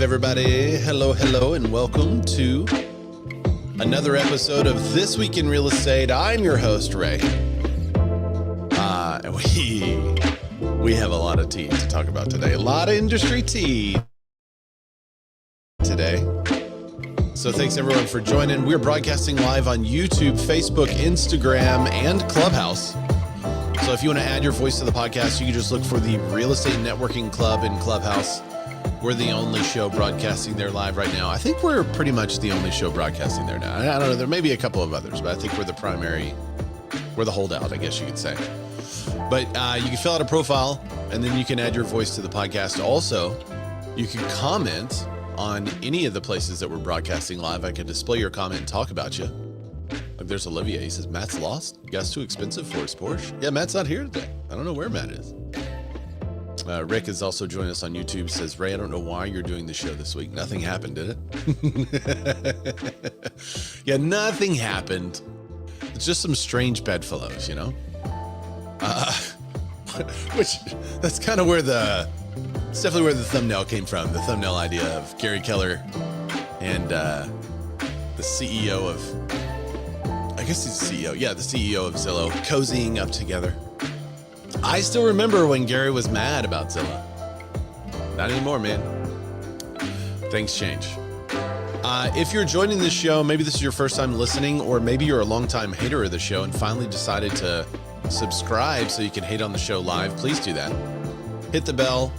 everybody. Hello, and welcome to another episode of This Week in Real Estate. I'm your host, Ray. And we have a lot of tea to talk about today. A lot of industry tea today. So thanks everyone for joining. We're broadcasting live on YouTube, Facebook, Instagram, and Clubhouse. So if you want to add your voice to the podcast, you can just look for the Real Estate Networking Club in Clubhouse. We're the only show broadcasting there live right now. I think we're pretty much the only show broadcasting there now. I don't know, there may be a couple of others, but I think we're the primary, we're the holdout, I guess you could say. But you can fill out a profile, and then you can add your voice to the podcast. Also, you can comment on any of the places that we're broadcasting live. I can display your comment and talk about you. Like there's Olivia. He says, Matt's lost. Gas too expensive for his Porsche. Yeah, Matt's not here today. I don't know where Matt is. Rick is also joining us on YouTube. Says, Ray, I don't know why you're doing the show this week. Nothing happened, did it? Yeah, nothing happened. It's just some strange bedfellows, you know? Which, that's kind of where it's definitely where the thumbnail came from. The thumbnail idea of Gary Keller and the CEO of, I guess he's the CEO. Yeah, the CEO of Zillow, cozying up together. I still remember when Gary was mad about Zillow. Not anymore, man. Things change. If you're joining this show, maybe this is your first time listening, or maybe you're a longtime hater of the show and finally decided to subscribe so you can hate on the show live, please do that. Hit the bell,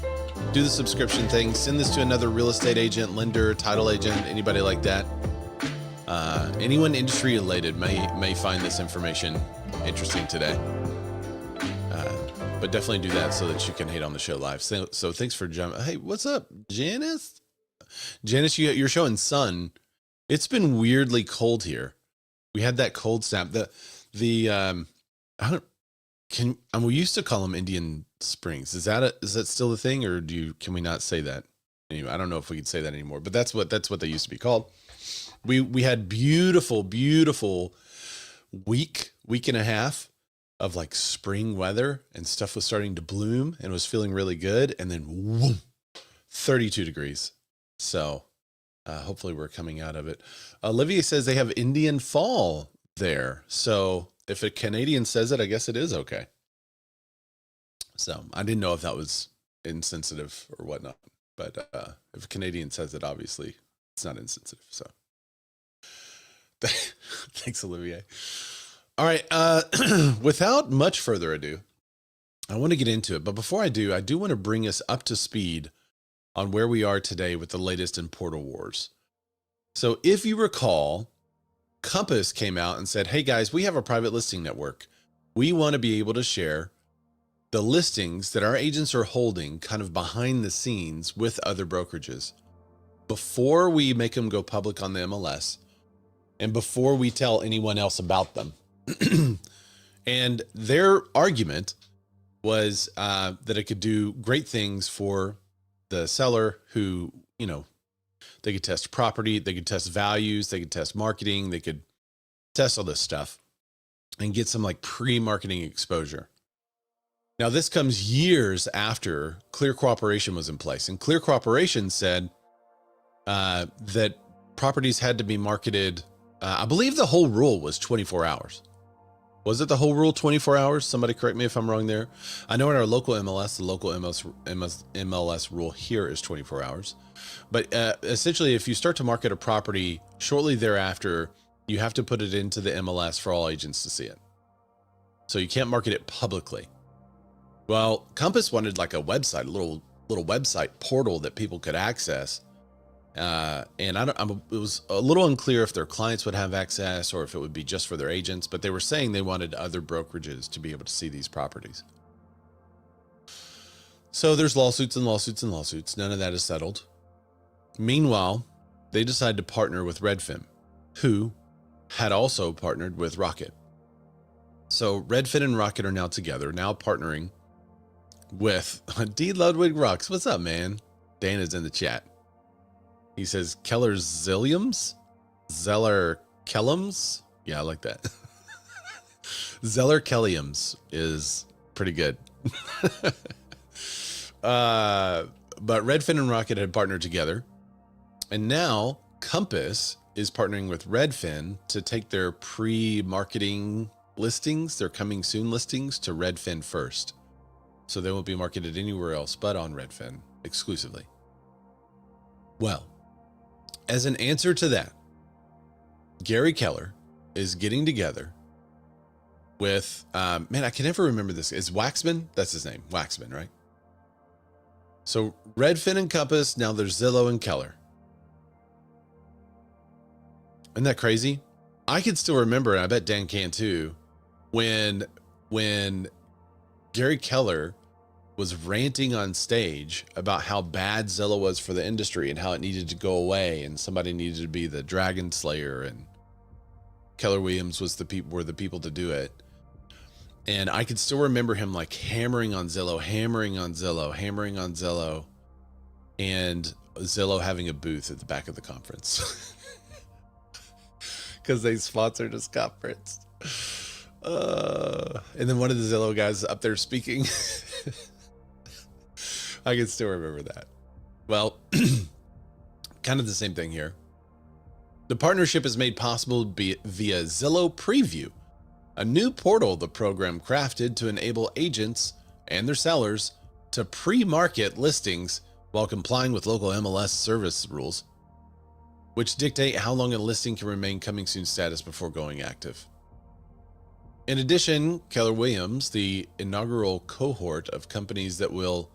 do the subscription thing, send this to another real estate agent, lender, title agent, anybody like that. Anyone industry related may find this information interesting today. But definitely do that so that you can hate on the show live. So thanks for jumping. Hey, what's up, Janice? Janice, you're showing sun. It's been weirdly cold here. We had that cold snap. We used to call them Indian Springs. Is that still a thing, or can we not say that anyway? I don't know if we could say that anymore. But that's what they used to be called. We had beautiful week and a half of like spring weather, and stuff was starting to bloom and was feeling really good. And then whoom, 32 degrees. So hopefully we're coming out of it. Olivia says they have Indian fall there. So if a Canadian says it, I guess it is okay. So I didn't know if that was insensitive or whatnot, but if a Canadian says it, obviously it's not insensitive. So thanks, Olivier. All right. Without much further ado, I want to get into it. But before I do want to bring us up to speed on where we are today with the latest in portal wars. So if you recall, Compass came out and said, hey guys, we have a private listing network. We want to be able to share the listings that our agents are holding kind of behind the scenes with other brokerages before we make them go public on the MLS and before we tell anyone else about them. And their argument was that it could do great things for the seller who, you know, they could test property, they could test values, they could test marketing, they could test all this stuff and get some like pre-marketing exposure. Now, this comes years after Clear Cooperation was in place, and Clear Cooperation said that properties had to be marketed. I believe the whole rule was 24 hours. Was it the whole rule 24 hours? Somebody correct me if I'm wrong there. I know in our local MLS, the local MLS rule here is 24 hours. But essentially, if you start to market a property shortly thereafter, you have to put it into the MLS for all agents to see it. So you can't market it publicly. Well, Compass wanted like a website, a little website portal that people could access. And it was a little unclear if their clients would have access or if it would be just for their agents, but they were saying they wanted other brokerages to be able to see these properties. So there's lawsuits and lawsuits and lawsuits. None of that is settled. Meanwhile, they decided to partner with Redfin, who had also partnered with Rocket. So Redfin and Rocket are now together, now partnering with D. Ludwig Rocks. What's up, man? Dan is in the chat. He says Keller Zilliams, Zeller Kellums. Yeah, I like that. Zeller Kelliams is pretty good. But Redfin and Rocket had partnered together And now Compass is partnering with Redfin to take their pre-marketing listings, their coming soon listings, to Redfin first. So they won't be marketed anywhere else but on Redfin exclusively. Well, as an answer to that, Gary Keller is getting together with, man, I can never remember this. Is Waxman? That's his name. Waxman, right? So Redfin and Compass, now there's Zillow and Keller. Isn't that crazy? I can still remember, and I bet Dan can too, when Gary Keller was ranting on stage about how bad Zillow was for the industry and how it needed to go away and somebody needed to be the dragon slayer, and Keller Williams were the people to do it. And I can still remember him like hammering on Zillow, and Zillow having a booth at the back of the conference because they sponsored his conference. And then one of the Zillow guys up there speaking. I can still remember that. Well, kind of the same thing here. The partnership is made possible via Zillow Preview, a new portal the program crafted to enable agents and their sellers to pre-market listings while complying with local MLS service rules, which dictate how long a listing can remain coming soon status before going active. In addition, Keller Williams, the inaugural cohort of companies that will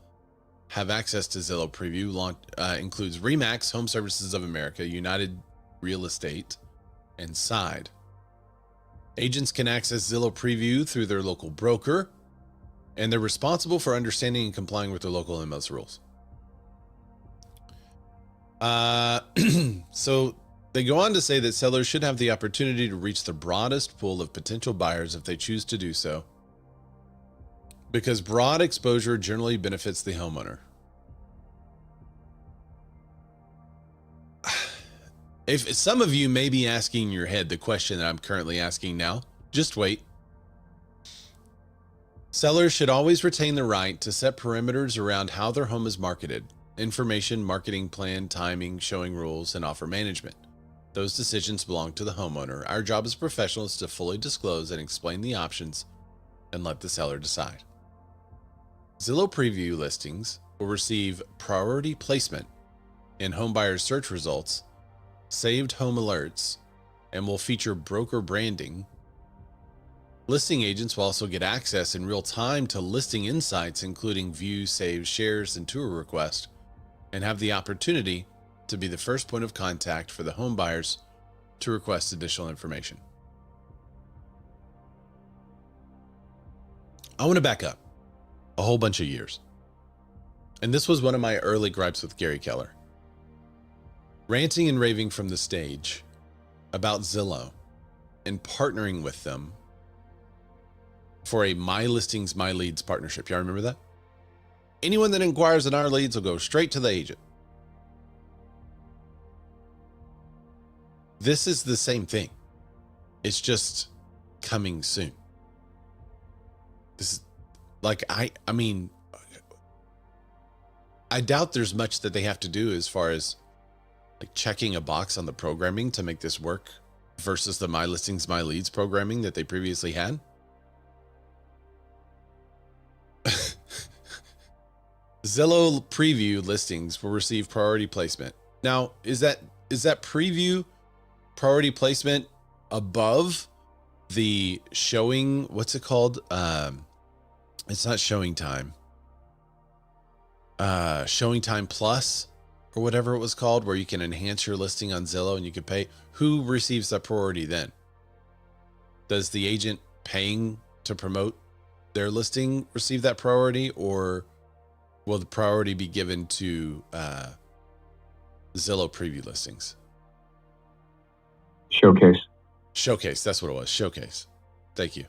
have access to Zillow Preview, includes Remax, HomeServices of America, United Real Estate, and Side. Agents can access Zillow Preview through their local broker, and they're responsible for understanding and complying with their local MLS rules. So they go on to say that sellers should have the opportunity to reach the broadest pool of potential buyers if they choose to do so, because broad exposure generally benefits the homeowner. If some of you may be asking in your head the question that I'm currently asking now, just wait. Sellers should always retain the right to set parameters around how their home is marketed: information, marketing plan, timing, showing rules, and offer management. Those decisions belong to the homeowner. Our job as professionals is to fully disclose and explain the options and let the seller decide. Zillow Preview listings will receive priority placement in Homebuyers search results, saved home alerts, and will feature broker branding. Listing agents will also get access in real time to listing insights, including views, saves, shares, and tour requests, and have the opportunity to be the first point of contact for the home buyers to request additional information. I want to back up a whole bunch of years. And this was one of my early gripes with Gary Keller. Ranting and raving from the stage about Zillow and partnering with them for a My Listings, My Leads partnership. Y'all remember that? Anyone that inquires in our leads will go straight to the agent. This is the same thing. It's just coming soon. This is like, I mean, I doubt there's much that they have to do as far as like checking a box on the programming to make this work versus the My Listings, My Leads programming that they previously had. Zillow Preview listings will receive priority placement. Now, is that preview priority placement above the showing? What's it called? It's not Showing Time. Showing Time Plus or whatever it was called, where you can enhance your listing on Zillow and you can pay. Who receives that priority then? Does the agent paying to promote their listing receive that priority, or will the priority be given to Zillow Preview listings? Showcase, that's what it was. Showcase. Thank you.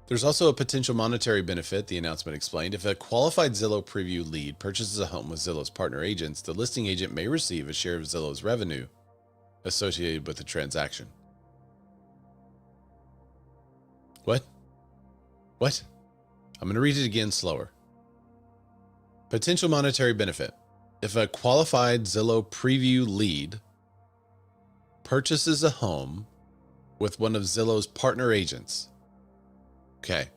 There's also a potential monetary benefit, the announcement explained. If a qualified Zillow Preview lead purchases a home with Zillow's partner agents, the listing agent may receive a share of Zillow's revenue associated with the transaction. What? I'm going to read it again slower. Potential monetary benefit. if a qualified Zillow Preview lead purchases a home with one of Zillow's partner agents, okay,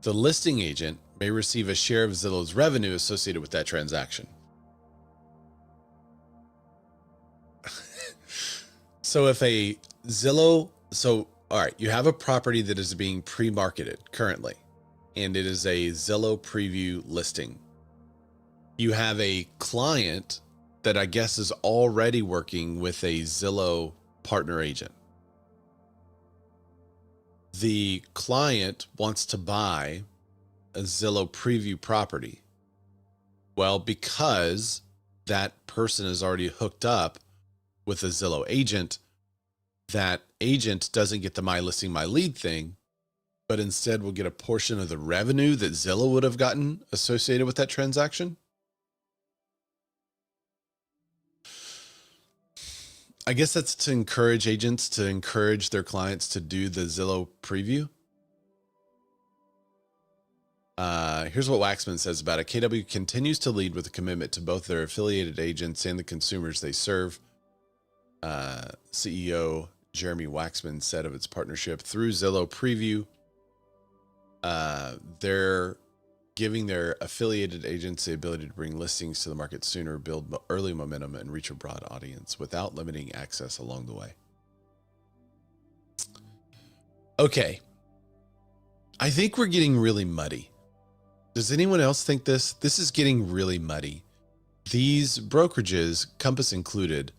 the listing agent may receive a share of Zillow's revenue associated with that transaction. So if a Zillow, all right, you have a property that is being pre-marketed currently, and it is a Zillow Preview listing. You have a client that I guess is already working with a Zillow partner agent. The client wants to buy a Zillow Preview property. Well, because that person is already hooked up with a Zillow agent, that agent doesn't get the my listing, my lead thing, but instead will get a portion of the revenue that Zillow would have gotten associated with that transaction. I guess that's to encourage agents to encourage their clients to do the Zillow Preview. Here's what Waxman says about it. KW continues to lead with a commitment to both their affiliated agents and the consumers they serve. CEO Jeremy Waxman said of its partnership through Zillow Preview, they're giving their affiliated agents the ability to bring listings to the market sooner, build early momentum, and reach a broad audience without limiting access along the way. Okay. I think we're getting really muddy. Does anyone else think this? This is getting really muddy. These brokerages, Compass included,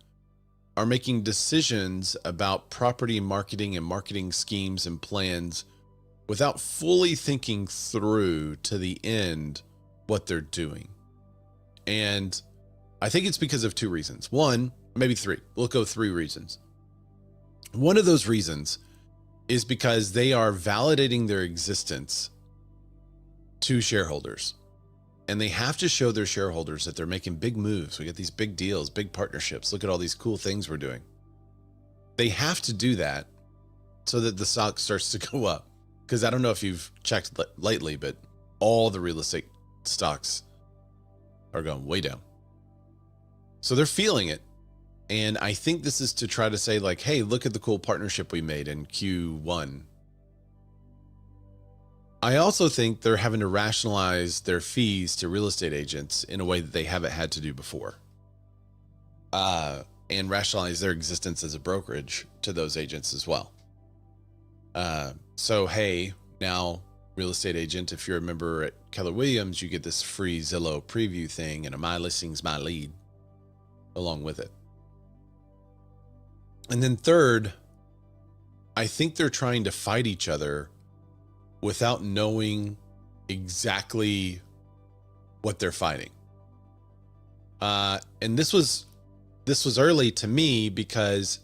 are making decisions about property marketing and marketing schemes and plans without fully thinking through to the end what they're doing. And I think it's because of two reasons. One, maybe three. We'll go three reasons. One of those reasons is because they are validating their existence to shareholders. And they have to show their shareholders that they're making big moves. We get these big deals, big partnerships. Look at all these cool things we're doing. They have to do that so that the stock starts to go up. Because I don't know if you've checked lately, but all the real estate stocks are going way down. So they're feeling it. And I think this is to try to say like, hey, look at the cool partnership we made in Q1. I also think they're having to rationalize their fees to real estate agents in a way that they haven't had to do before. And rationalize their existence as a brokerage to those agents as well. So, hey, now real estate agent, if you're a member at Keller Williams, you get this free Zillow Preview thing and a my listings, my lead along with it. And then third, I think they're trying to fight each other without knowing exactly what they're fighting. And this was early to me because,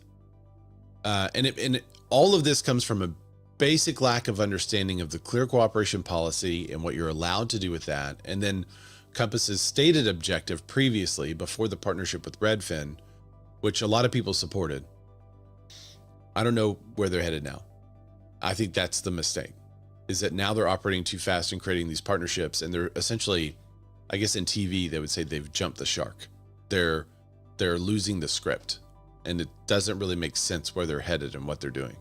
all of this comes from a basic lack of understanding of the clear cooperation policy and what you're allowed to do with that. And then Compass's stated objective previously before the partnership with Redfin, which a lot of people supported. I don't know where they're headed now. I think that's the mistake, is that now they're operating too fast and creating these partnerships. And they're essentially, I guess in TV, they would say they've jumped the shark. They're losing the script, and it doesn't really make sense where they're headed and what they're doing.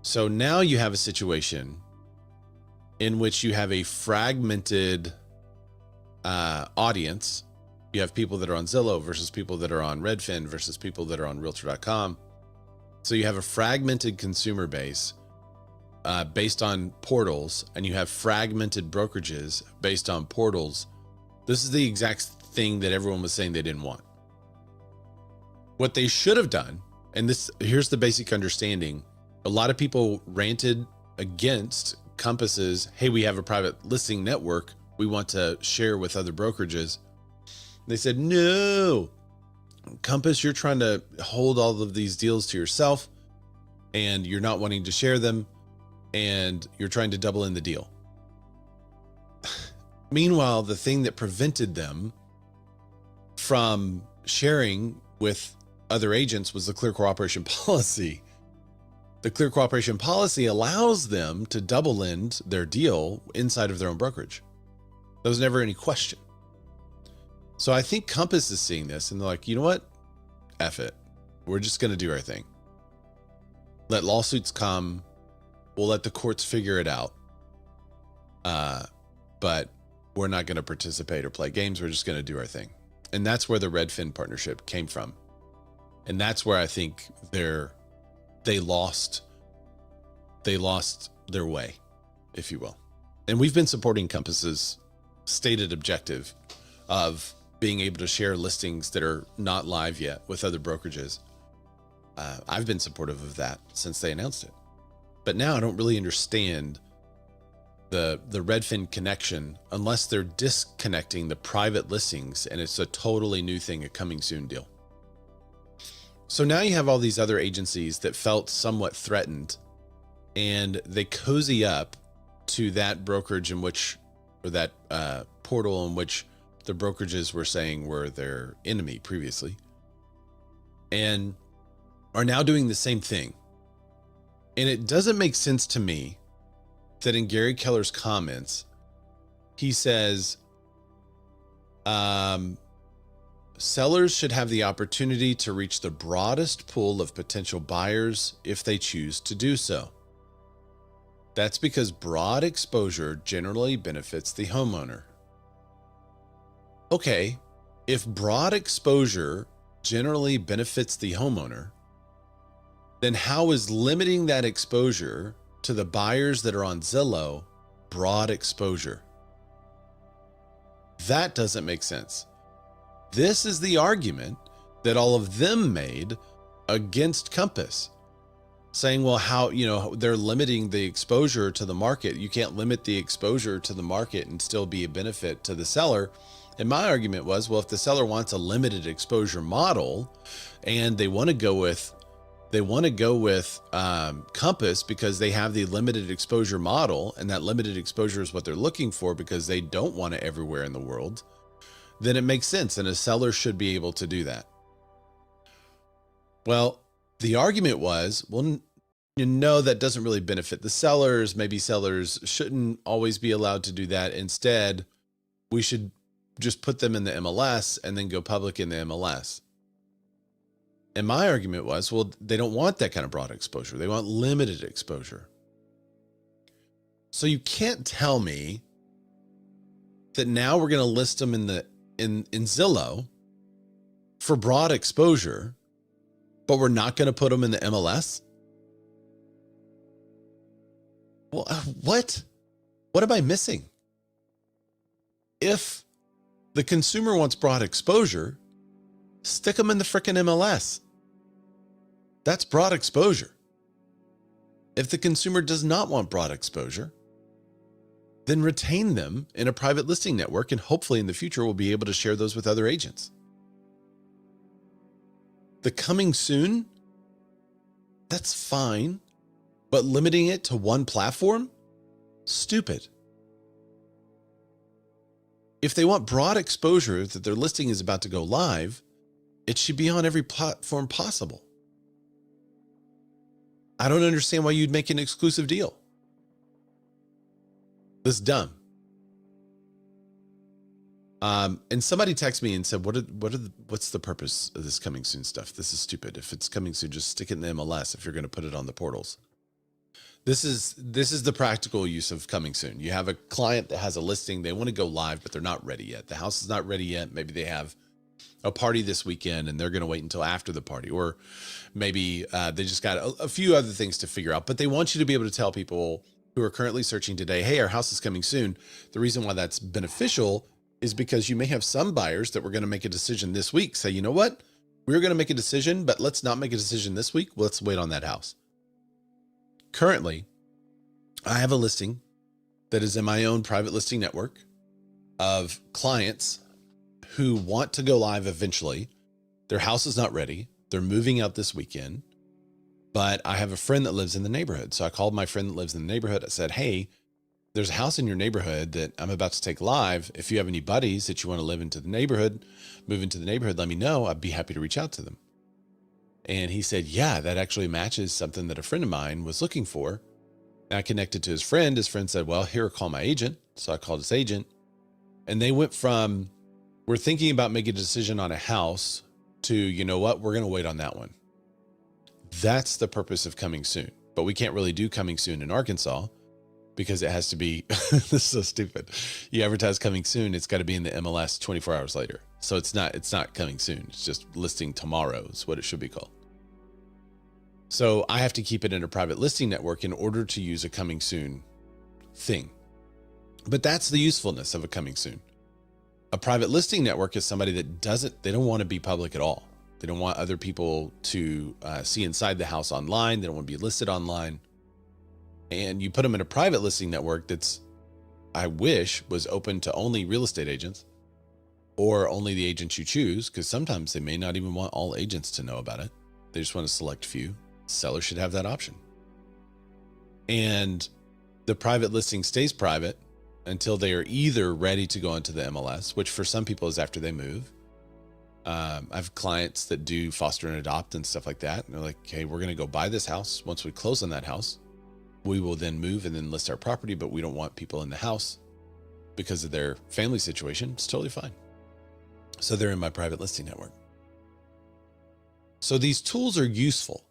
So now you have a situation in which you have a fragmented audience. You have people that are on Zillow versus people that are on Redfin versus people that are on Realtor.com. So you have a fragmented consumer base based on portals, and you have fragmented brokerages based on portals. This is the exact thing that everyone was saying they didn't want. What they should have done, and here's the basic understanding. A lot of people ranted against Compass's, hey, we have a private listing network we want to share with other brokerages. They said, no, Compass, you're trying to hold all of these deals to yourself, and you're not wanting to share them, and you're trying to double in the deal. Meanwhile, the thing that prevented them from sharing with other agents was the clear cooperation policy. The clear cooperation policy allows them to double end their deal inside of their own brokerage. There was never any question. So I think Compass is seeing this and they're like, you know what? F it. We're just going to do our thing. Let lawsuits come. We'll let the courts figure it out. But we're not going to participate or play games. We're just going to do our thing. And that's where the Redfin partnership came from. And that's where I think they lost their way, if you will. And we've been supporting Compass's stated objective of being able to share listings that are not live yet with other brokerages. I've been supportive of that since they announced it. But now I don't really understand the Redfin connection unless they're disconnecting the private listings and it's a totally new thing, a coming soon deal. So now you have all these other agencies that felt somewhat threatened and they cozy up to that brokerage in which, or that portal in which the brokerages were saying were their enemy previously, and are now doing the same thing. And it doesn't make sense to me that in Gary Keller's comments, he says, sellers should have the opportunity to reach the broadest pool of potential buyers if they choose to do so. That's because broad exposure generally benefits the homeowner. Okay, if broad exposure generally benefits the homeowner, then how is limiting that exposure to the buyers that are on Zillow broad exposure? That doesn't make sense. This is the argument that all of them made against Compass, saying, well, how, they're limiting the exposure to the market. You can't limit the exposure to the market and still be a benefit to the seller. And my argument was, well, if the seller wants a limited exposure model and they want to go with Compass because they have the limited exposure model, and that limited exposure is what they're looking for because they don't want it everywhere in the world, then it makes sense. And a seller should be able to do that. Well, the argument was, well, that doesn't really benefit the sellers. Maybe sellers shouldn't always be allowed to do that. Instead, we should just put them in the MLS and then go public in the MLS. And my argument was, well, they don't want that kind of broad exposure. They want limited exposure. So you can't tell me that now we're going to list them in Zillow for broad exposure, but we're not going to put them in the MLS. Well, what am I missing? If the consumer wants broad exposure, stick them in the frickin' MLS. That's broad exposure. If the consumer does not want broad exposure, then retain them in a private listing network, and hopefully in the future we'll be able to share those with other agents. The coming soon, that's fine, but limiting it to one platform? Stupid. If they want broad exposure that their listing is about to go live, it should be on every platform possible. I don't understand why you'd make an exclusive deal. This is dumb. And somebody texted me and said, what's the purpose of this coming soon stuff? This is stupid. If it's coming soon, just stick it in the MLS if you're going to put it on the portals. This is the practical use of coming soon. You have a client that has a listing. They want to go live, but they're not ready yet. The house is not ready yet. Maybe they have a party this weekend and they're going to wait until after the party, or maybe they just got a few other things to figure out, but they want you to be able to tell people who are currently searching today, hey, our house is coming soon. The reason why that's beneficial is because you may have some buyers that were going to make a decision this week. Say, you know what? We're going to make a decision, but let's not make a decision this week. Let's wait on that house. Currently, I have a listing that is in my own private listing network of clients who want to go live eventually. Their house is not ready. They're moving out this weekend, but I have a friend that lives in the neighborhood. So I called my friend that lives in the neighborhood. I said, hey, there's a house in your neighborhood that I'm about to take live. If you have any buddies that you want to move into the neighborhood, let me know. I'd be happy to reach out to them. And he said, yeah, that actually matches something that a friend of mine was looking for. And I connected to his friend. His friend said, well, here, call my agent. So I called his agent. And they went from, we're thinking about making a decision on a house to, you know what, we're going to wait on that one. That's the purpose of coming soon. But we can't really do coming soon in Arkansas because it has to be, this is so stupid. You advertise coming soon, it's got to be in the MLS 24 hours later. So it's not coming soon. It's just listing tomorrow is what it should be called. So I have to keep it in a private listing network in order to use a coming soon thing. But that's the usefulness of a coming soon. A private listing network is somebody that they don't want to be public at all. They don't want other people to see inside the house online. They don't want to be listed online. And you put them in a private listing network that's, I wish, was open to only real estate agents or only the agents you choose, because sometimes they may not even want all agents to know about it. They just want to select few. Sellers should have that option. And the private listing stays private until they are either ready to go into the MLS, which for some people is after they move. I have clients that do foster and adopt and stuff like that. And they're like, okay, we're going to go buy this house. Once we close on that house, we will then move and then list our property, but we don't want people in the house because of their family situation. It's totally fine. So they're in my private listing network. So these tools are useful.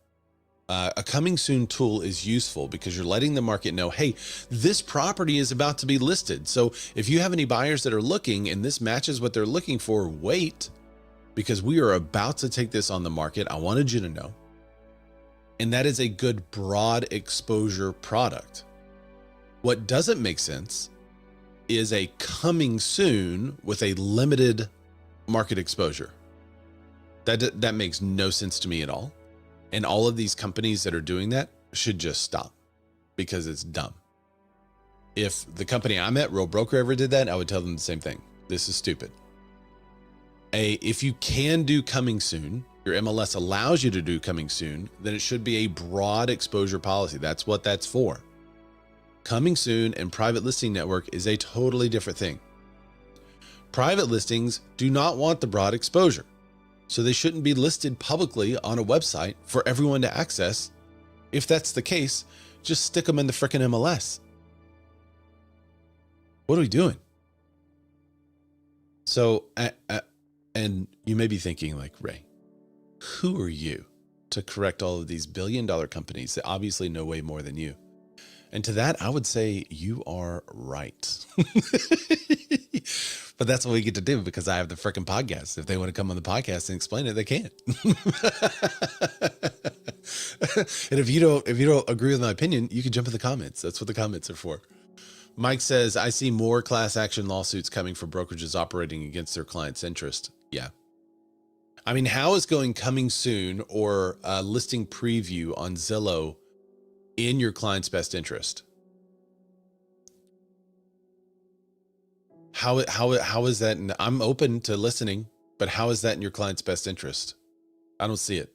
A coming soon tool is useful because you're letting the market know, hey, this property is about to be listed. So if you have any buyers that are looking and this matches what they're looking for, wait, because we are about to take this on the market. I wanted you to know. And that is a good broad exposure product. What doesn't make sense is a coming soon with a limited market exposure. That makes no sense to me at all. And all of these companies that are doing that should just stop because it's dumb. If the company I'm at, Real Broker, ever did that, I would tell them the same thing. This is stupid. If you can do coming soon, your MLS allows you to do coming soon, then it should be a broad exposure policy. That's what that's for. Coming soon and private listing network is a totally different thing. Private listings do not want the broad exposure. So they shouldn't be listed publicly on a website for everyone to access. If that's the case, just stick them in the frickin' MLS. What are we doing? So, and you may be thinking like, Ray, who are you to correct all of these billion-dollar companies that obviously know way more than you? And to that, I would say you are right. But that's what we get to do because I have the frickin' podcast. If they want to come on the podcast and explain it, they can. And if you don't agree with my opinion, you can jump in the comments. That's what the comments are for. Mike says, I see more class action lawsuits coming for brokerages operating against their clients' interest. Yeah. I mean, how is going coming soon or listing preview on Zillow in your client's best interest? How is that? And I'm open to listening, but how is that in your client's best interest? I don't see it.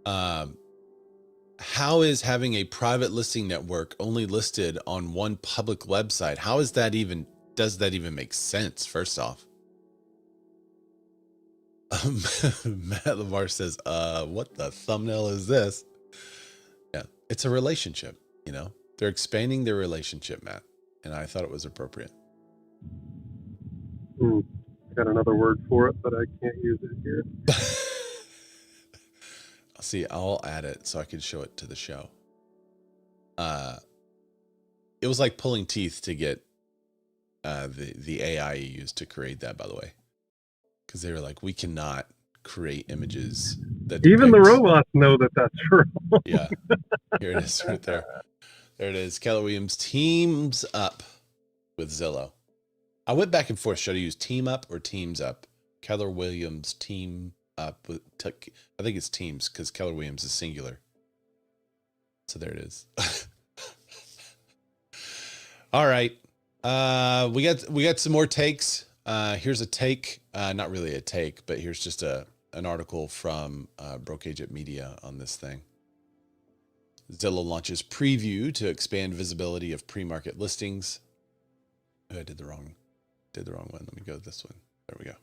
How is having a private listing network only listed on one public website? How is that even, does that even make sense? First off, Matt Lamar says, what the thumbnail is this? Yeah, it's a relationship, you know, they're expanding their relationship, Matt. And I thought it was appropriate. Got another word for it, but I can't use it here. See, I'll add it so I can show it to the show. It was like pulling teeth to get the AI you used to create that, by the way, because they were like, we cannot create images that even the depict... robots know that that's true. Yeah, here it is right there. There it is. Keller Williams teams up with Zillow. I went back and forth. Should I use team up or teams up? Keller Williams team up with, I think it's teams because Keller Williams is singular. So there it is. All right. We got some more takes. Here's a take, not really a take, but here's just an article from Brokerage Media on this thing. Zillow launches preview to expand visibility of pre-market listings. Oh, I did the wrong one. Let me go to this one. There we go.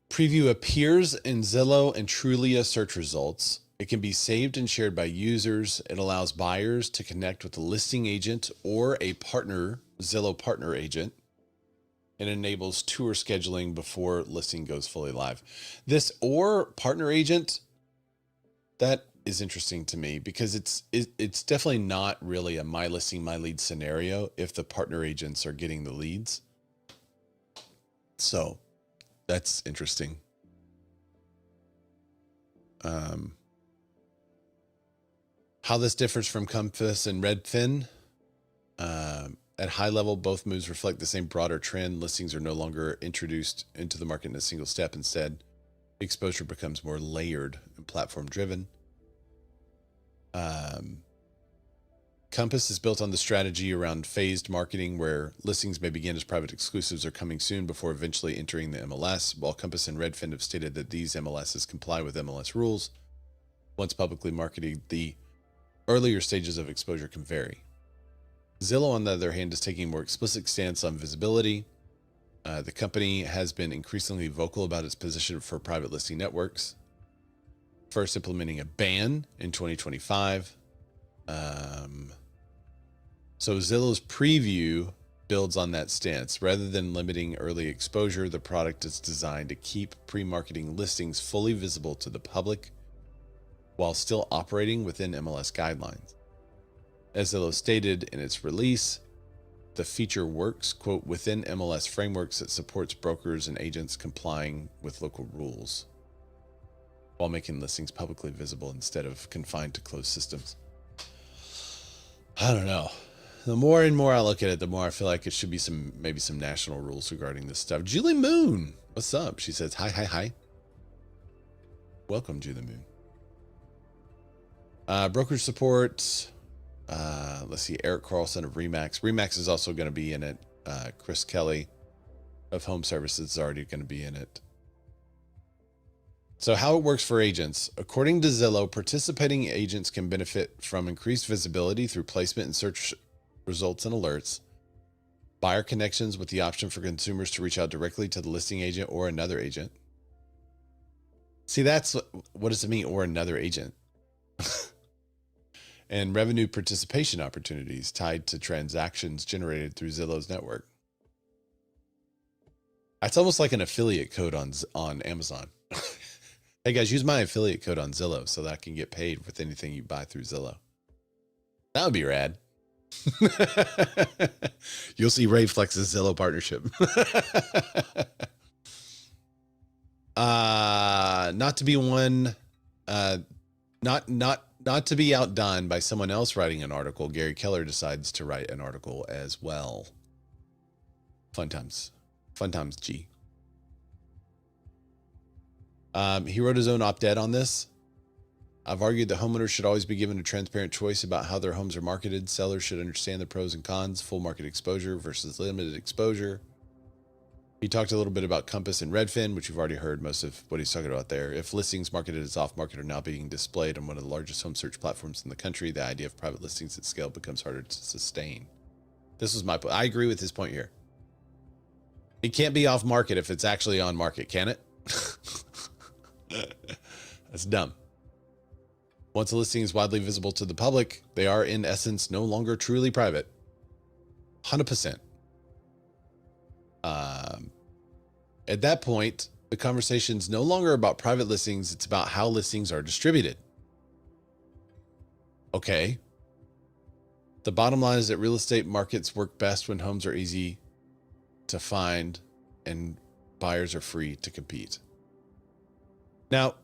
Preview appears in Zillow and Trulia search results It can be saved and shared by users. It allows buyers to connect with a listing agent or a partner, Zillow partner agent. It enables tour scheduling before listing goes fully live. This or partner agent, that is interesting to me because it's definitely not really a my listing, my lead scenario if the partner agents are getting the leads. So that's interesting. How this differs from Compass and Redfin. At high level, both moves reflect the same broader trend. Listings are no longer introduced into the market in a single step. Instead, exposure becomes more layered and platform driven. Compass is built on the strategy around phased marketing, where listings may begin as private exclusives or coming soon before eventually entering the MLS, while Compass and Redfin have stated that these MLSs comply with MLS rules. Once publicly marketed, the earlier stages of exposure can vary. Zillow, on the other hand, is taking a more explicit stance on visibility. The company has been increasingly vocal about its position for private listing networks, first implementing a ban in 2025. So Zillow's Preview builds on that stance. Rather than limiting early exposure, the product is designed to keep pre-marketing listings fully visible to the public while still operating within MLS guidelines. As Zillow stated in its release, the feature works, quote, within MLS frameworks that supports brokers and agents complying with local rules while making listings publicly visible instead of confined to closed systems. I don't know. The more and more I look at it, the more I feel like it should be maybe some national rules regarding this stuff. Julie Moon, what's up? She says, hi. Welcome, Julie Moon. Brokerage support. Let's see, Eric Carlson of Remax. Remax is also going to be in it. Chris Kelly of HomeServices is already going to be in it. So how it works for agents. According to Zillow, participating agents can benefit from increased visibility through placement and search results and alerts, buyer connections with the option for consumers to reach out directly to the listing agent or another agent. See, that's what does it mean, or another agent? And revenue participation opportunities tied to transactions generated through Zillow's network. It's almost like an affiliate code on Amazon. Hey guys, use my affiliate code on Zillow so that I can get paid with anything you buy through Zillow. That would be rad. You'll see Ray Flex's Zillow partnership. Not to be one, not to be outdone by someone else writing an article, Gary Keller decides to write an article as well. Fun times, G. He wrote his own op-ed on this. I've argued that homeowners should always be given a transparent choice about how their homes are marketed. Sellers should understand the pros and cons, full market exposure versus limited exposure. He talked a little bit about Compass and Redfin, which you've already heard most of what he's talking about there. If listings marketed as off-market are now being displayed on one of the largest home search platforms in the country, the idea of private listings at scale becomes harder to sustain. This was my point. I agree with his point here. It can't be off-market if it's actually on market, can it? That's dumb. Once a listing is widely visible to the public, they are in essence no longer truly private. 100%. At that point, the conversation's no longer about private listings. It's about how listings are distributed. Okay. The bottom line is that real estate markets work best when homes are easy to find and buyers are free to compete. Now,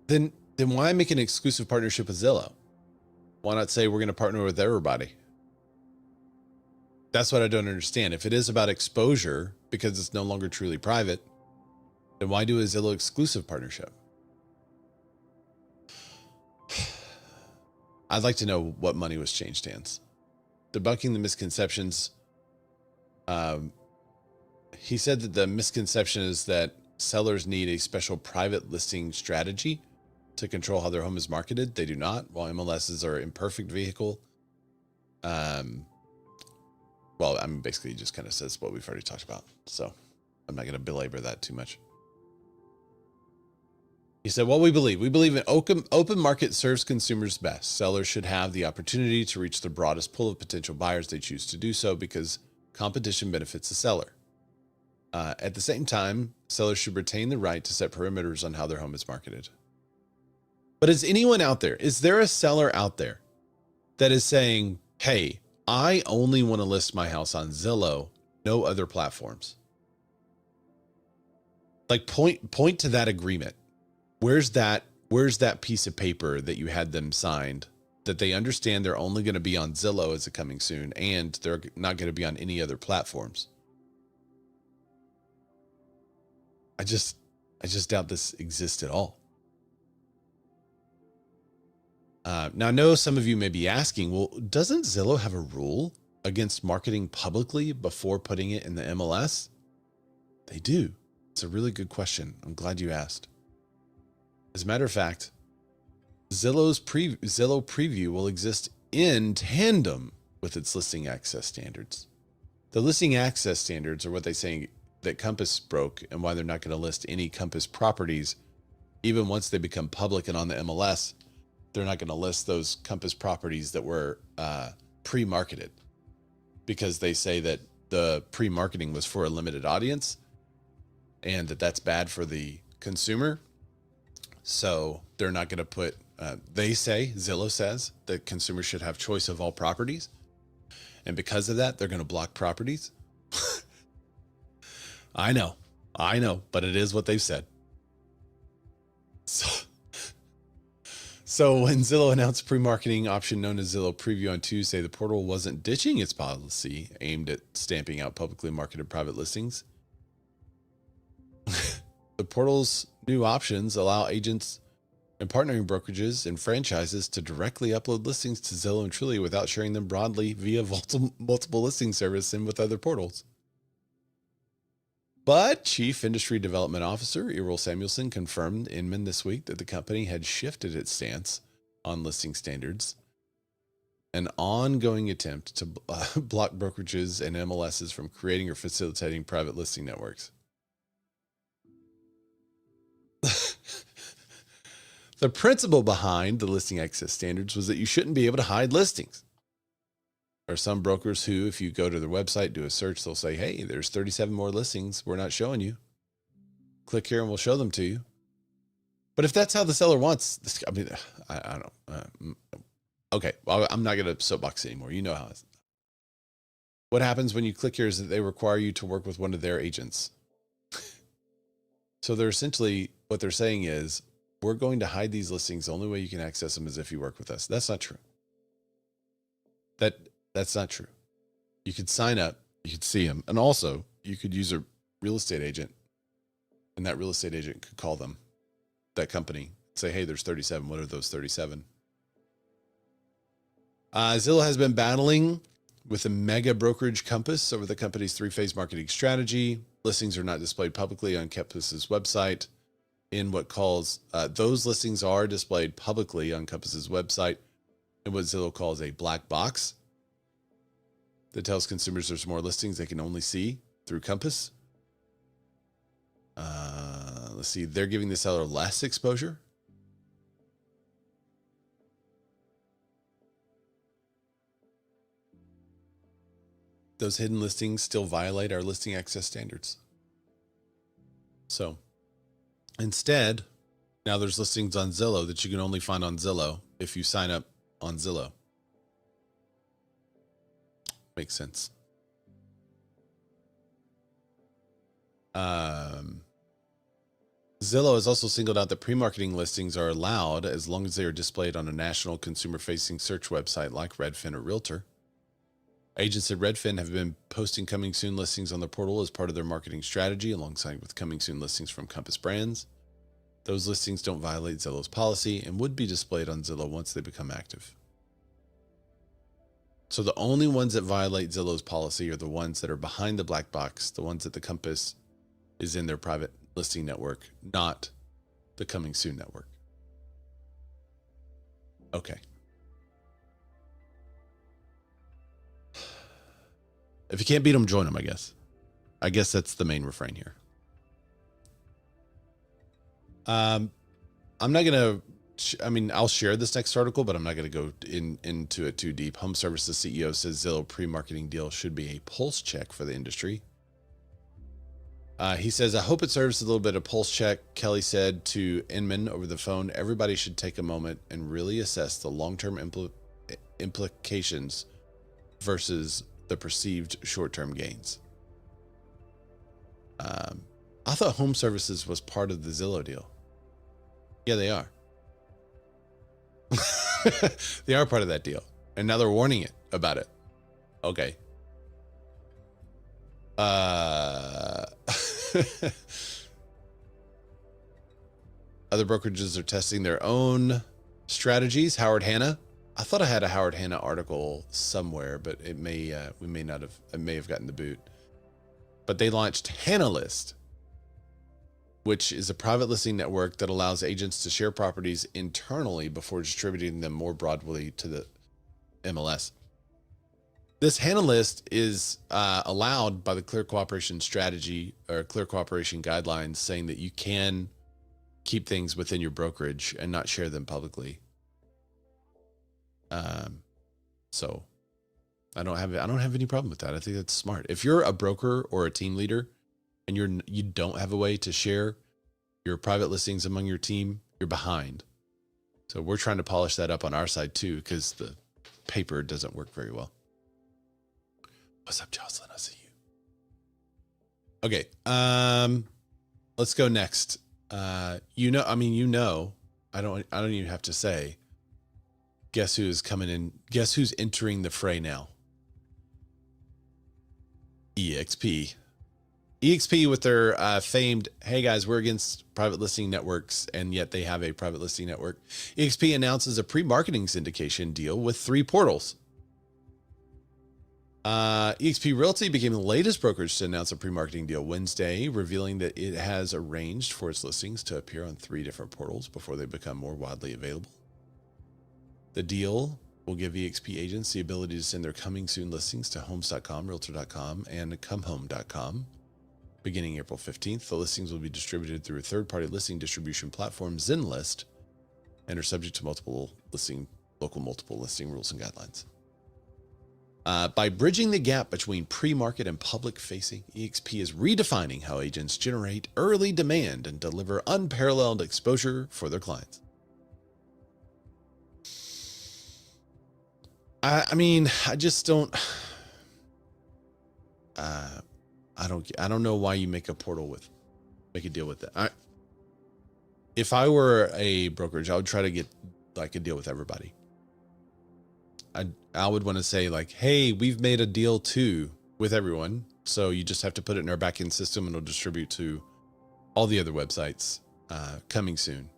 then why make an exclusive partnership with Zillow? Why not say we're going to partner with everybody? That's what I don't understand. If it is about exposure because it's no longer truly private, then why do a Zillow exclusive partnership? I'd like to know what money was changed hands. Debunking the misconceptions. He said that the misconception is that sellers need a special private listing strategy to control how their home is marketed. They do not. While MLSs are an imperfect vehicle. Well, I mean, basically he just kind of says what we've already talked about. So I'm not going to belabor that too much. He said, "What we believe an open market serves consumers best. Sellers should have the opportunity to reach the broadest pool of potential buyers they choose to do so because competition benefits the seller. At the same time, sellers should retain the right to set perimeters on how their home is marketed." But is anyone out there? Is there a seller out there that is saying, "Hey, I only want to list my house on Zillow, no other platforms"? Like point to that agreement. Where's that piece of paper that you had them signed that they understand they're only going to be on Zillow as a coming soon and they're not going to be on any other platforms? I just doubt this exists at all. Now, I know some of you may be asking, well, doesn't Zillow have a rule against marketing publicly before putting it in the MLS? They do. It's a really good question. I'm glad you asked. As a matter of fact, Zillow Preview will exist in tandem with its listing access standards. The listing access standards are what they say that Compass broke and why they're not going to list any Compass properties. Even once they become public and on the MLS, they're not going to list those Compass properties that were pre-marketed because they say that the pre-marketing was for a limited audience and that's bad for the consumer. So they're not going to put, Zillow says that consumers should have choice of all properties. And because of that, they're going to block properties. I know, but it is what they've said. So when Zillow announced a pre-marketing option known as Zillow Preview on Tuesday, the portal wasn't ditching its policy aimed at stamping out publicly marketed private listings. The portal's new options allow agents and partnering brokerages and franchises to directly upload listings to Zillow and Trulia without sharing them broadly via multiple listing service and with other portals. But Chief Industry Development Officer Errol Samuelson confirmed Inman this week that the company had shifted its stance on listing standards, an ongoing attempt to block brokerages and MLSs from creating or facilitating private listing networks. The principle behind the listing access standards was that you shouldn't be able to hide listings. There are some brokers who, if you go to their website, do a search, they'll say, "Hey, there's 37 more listings we're not showing you. Click here and we'll show them to you." But if that's how the seller wants this, I mean, I don't know. Okay, well, I'm not going to soapbox anymore. You know how it's. What happens when you click here is that they require you to work with one of their agents. So they're essentially, what they're saying is, we're going to hide these listings. The only way you can access them is if you work with us. That's not true. That's not true. You could sign up, you could see them, and also you could use a real estate agent, and that real estate agent could call them, that company, say, "Hey, there's 37. What are those 37? Zillow has been battling with the mega brokerage Compass over the company's three-phase marketing strategy. Listings are not displayed publicly on Compass's website. In what calls those listings are displayed publicly on Compass's website in what Zillow calls a black box that tells consumers there's more listings they can only see through Compass. Let's see, they're giving the seller less exposure. Those hidden listings still violate our listing access standards. So instead, now there's listings on Zillow that you can only find on Zillow if you sign up on Zillow. Makes sense. Zillow has also singled out that pre-marketing listings are allowed as long as they are displayed on a national consumer-facing search website like Redfin or Realtor. Agents at Redfin have been posting coming soon listings on their portal as part of their marketing strategy, alongside with coming soon listings from Compass brands. Those listings don't violate Zillow's policy and would be displayed on Zillow once they become active. So the only ones that violate Zillow's policy are the ones that are behind the black box, the ones that the Compass is in their private listing network, not the coming soon network. Okay. If you can't beat them, join them, I guess. That's the main refrain here. I'm not going to, I mean, I'll share this next article, but I'm not going to go into it too deep. HomeServices CEO says Zillow pre-marketing deal should be a pulse check for the industry. He says, I hope it serves a little bit of pulse check. Kelly said to Inman over the phone, everybody should take a moment and really assess the long-term implications versus the perceived short-term gains. I thought HomeServices was part of the Zillow deal. Yeah, they are. They are part of that deal. And now they're warning it about it. Okay. Other brokerages are testing their own strategies. Howard Hanna. I thought I had a Howard Hanna article somewhere, but it may we may not have. I may have gotten the boot. But they launched Hanna List, which is a private listing network that allows agents to share properties internally before distributing them more broadly to the MLS. This Hanna List is allowed by the Clear Cooperation Strategy or Clear Cooperation Guidelines, saying that you can keep things within your brokerage and not share them publicly. So I don't have any problem with that. I think that's smart. If you're a broker or a team leader and you don't have a way to share your private listings among your team, you're behind. So we're trying to polish that up on our side too, because the paper doesn't work very well. What's up, Jocelyn? I see you. Okay. Let's go next. I don't even have to say, guess who's coming in? Guess who's entering the fray now? EXP. EXP with their famed, hey guys, we're against private listing networks, and yet they have a private listing network. EXP announces a pre-marketing syndication deal with 3 portals. EXP Realty became the latest brokerage to announce a pre-marketing deal Wednesday, revealing that it has arranged for its listings to appear on 3 different portals before they become more widely available. The deal will give EXP agents the ability to send their coming soon listings to homes.com, realtor.com, and comehome.com. Beginning April 15th, the listings will be distributed through a third-party listing distribution platform, ZenList, and are subject to local multiple listing rules and guidelines. By bridging the gap between pre-market and public-facing, EXP is redefining how agents generate early demand and deliver unparalleled exposure for their clients. I just don't. I don't know why you make a deal with that. If I were a brokerage, I would try to get like a deal with everybody. I would want to say like, hey, we've made a deal too with everyone. So you just have to put it in our backend system and it'll distribute to all the other websites coming soon.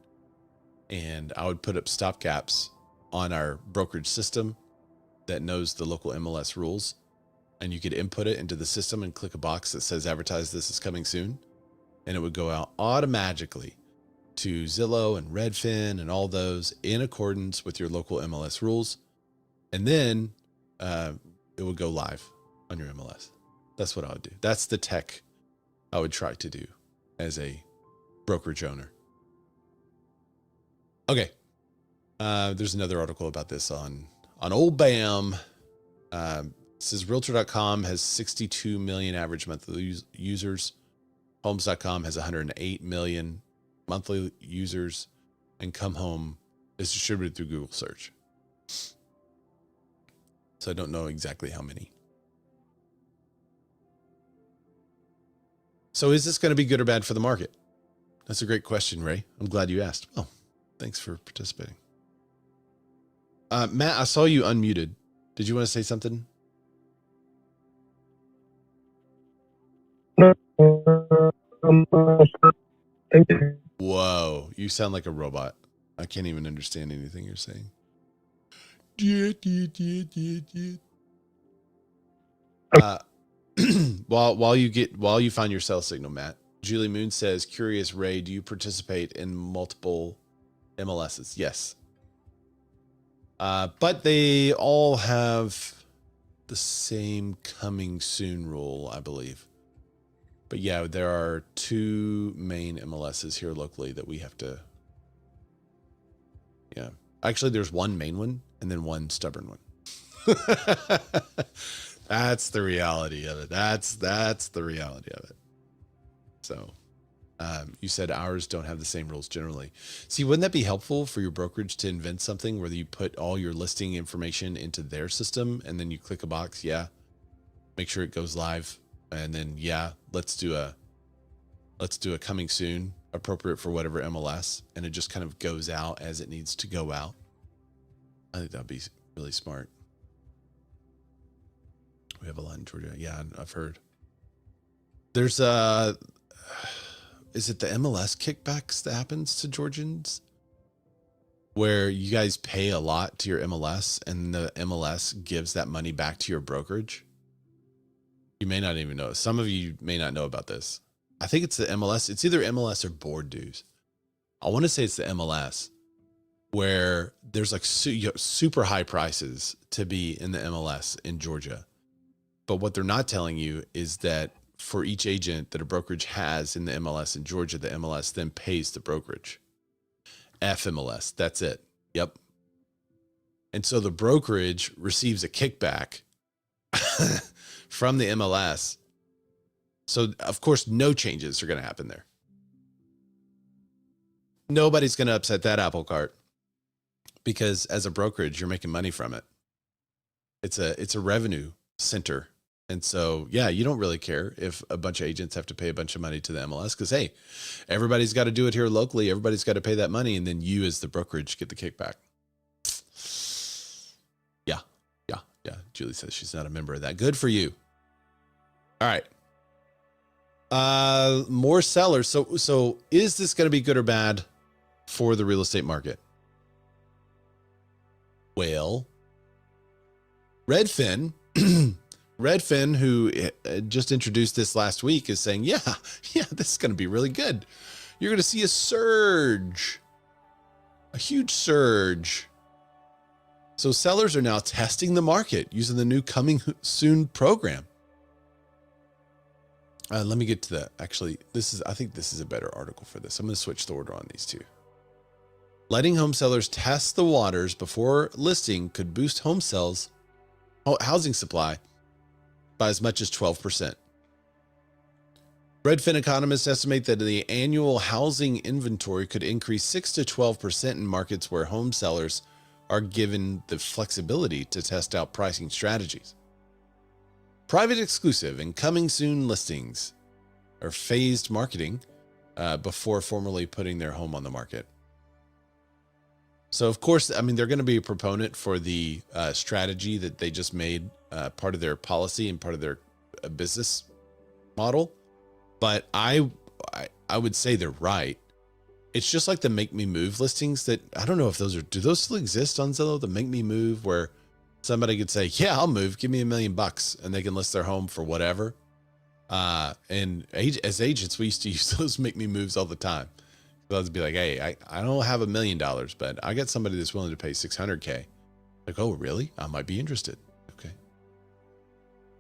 And I would put up stopgaps on our brokerage system that knows the local MLS rules. And you could input it into the system and click a box that says advertise this is coming soon. And it would go out automatically to Zillow and Redfin and all those in accordance with your local MLS rules. And then it would go live on your MLS. That's what I would do. That's the tech I would try to do as a brokerage owner. Okay. There's another article about this on Old Bam. It says Realtor.com has 62 million average monthly users. Homes.com has 108 million monthly users. And Come Home is distributed through Google search. So I don't know exactly how many. So is this going to be good or bad for the market? That's a great question, Ray. I'm glad you asked. Oh, thanks for participating. Matt, I saw you unmuted. Did you want to say something? Whoa, you sound like a robot. I can't even understand anything you're saying. While you find your cell signal, Matt, Julie Moon says, curious, Ray, do you participate in multiple MLSs? Yes. But they all have the same coming soon rule, I believe. But yeah, there are 2 main MLSs here locally that we have to Yeah. Actually, there's one main one and then one stubborn one. That's the reality of it. That's the reality of it. So you said ours don't have the same rules generally. See, wouldn't that be helpful for your brokerage to invent something where you put all your listing information into their system and then you click a box? Yeah. Make sure it goes live. And then, yeah, let's do a coming soon, appropriate for whatever MLS. And it just kind of goes out as it needs to go out. I think that'd be really smart. We have a lot in Georgia. Yeah, I've heard. There's is it the MLS kickbacks that happens to Georgians? Where you guys pay a lot to your MLS and the MLS gives that money back to your brokerage? You may not even know. Some of you may not know about this. I think it's the MLS. It's either MLS or board dues. I want to say it's the MLS, where there's like super high prices to be in the MLS in Georgia. But what they're not telling you is that for each agent that a brokerage has in the MLS in Georgia, the MLS then pays the brokerage. FMLS, that's it. Yep. And so the brokerage receives a kickback from the MLS. So of course, no changes are going to happen there. Nobody's going to upset that apple cart because as a brokerage, you're making money from it. It's a revenue center. And so, yeah, you don't really care if a bunch of agents have to pay a bunch of money to the MLS because, hey, everybody's got to do it here locally. Everybody's got to pay that money. And then you as the brokerage get the kickback. Yeah. Julie says she's not a member of that. Good for you. All right. More sellers. So is this going to be good or bad for the real estate market? Well, Redfin, who just introduced this last week, is saying, yeah, this is going to be really good. You're going to see a surge, a huge surge. So sellers are now testing the market using the new coming soon program. Let me get to that. Actually, I think this is a better article for this. I'm going to switch the order on these two. Letting home sellers test the waters before listing could boost housing supply by as much as 12%. Redfin economists estimate that the annual housing inventory could increase 6 to 12% in markets where home sellers are given the flexibility to test out pricing strategies. Private exclusive and coming soon listings or phased marketing before formally putting their home on the market. So, of course, I mean, they're going to be a proponent for the strategy that they just made part of their policy and part of their business model. But I would say they're right. It's just like the Make Me Move listings that I don't know if do those still exist on Zillow? The Make Me Move where somebody could say, yeah, I'll move, give me $1 million and they can list their home for whatever. And as agents, we used to use those Make Me Moves all the time. So I'd be like, hey, I don't have $1 million, but I got somebody that's willing to pay $600K. Like, oh, really? I might be interested. Okay.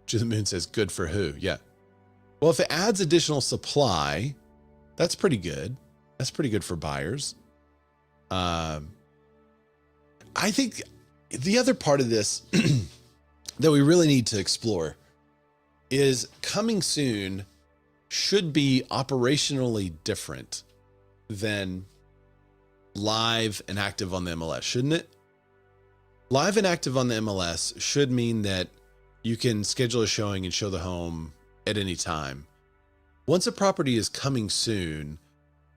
Jim the Moon says, good for who? Yeah. Well, if it adds additional supply, that's pretty good. That's pretty good for buyers. I think the other part of this that we really need to explore is coming soon should be operationally different than live and active on the MLS, shouldn't it? Live and active on the MLS should mean that you can schedule a showing and show the home at any time. Once a property is coming soon,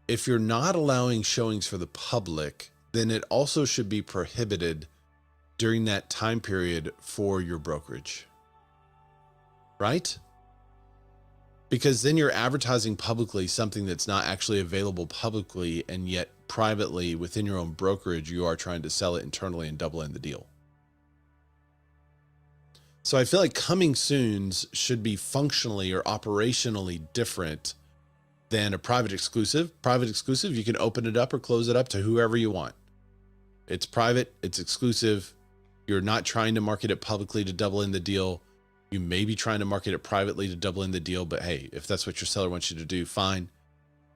if you're not allowing showings for the public, then it also should be prohibited during that time period for your brokerage, right? Because then you're advertising publicly something that's not actually available publicly, and yet privately within your own brokerage, you are trying to sell it internally and double in the deal. So I feel like coming soons should be functionally or operationally different than a private exclusive. Private exclusive, you can open it up or close it up to whoever you want. It's private, it's exclusive. You're not trying to market it publicly to double in the deal. You may be trying to market it privately to double in the deal, but hey, if that's what your seller wants you to do, fine.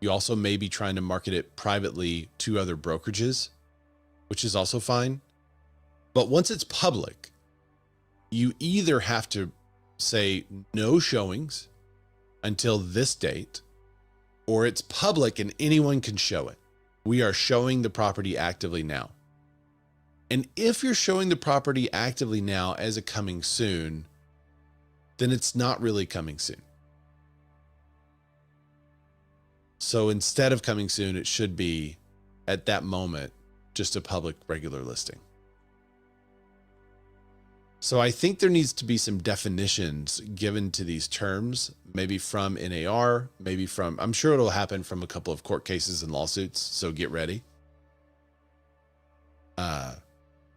You also may be trying to market it privately to other brokerages. which is also fine. But once it's public, you either have to say no showings until this date, or it's public and anyone can show it. We are showing the property actively now. And if you're showing the property actively now as a coming soon, then it's not really coming soon. So instead of coming soon, it should be at that moment, just a public regular listing. So I think there needs to be some definitions given to these terms, maybe from NAR, maybe from, I'm sure it'll happen from a couple of court cases and lawsuits. So get ready.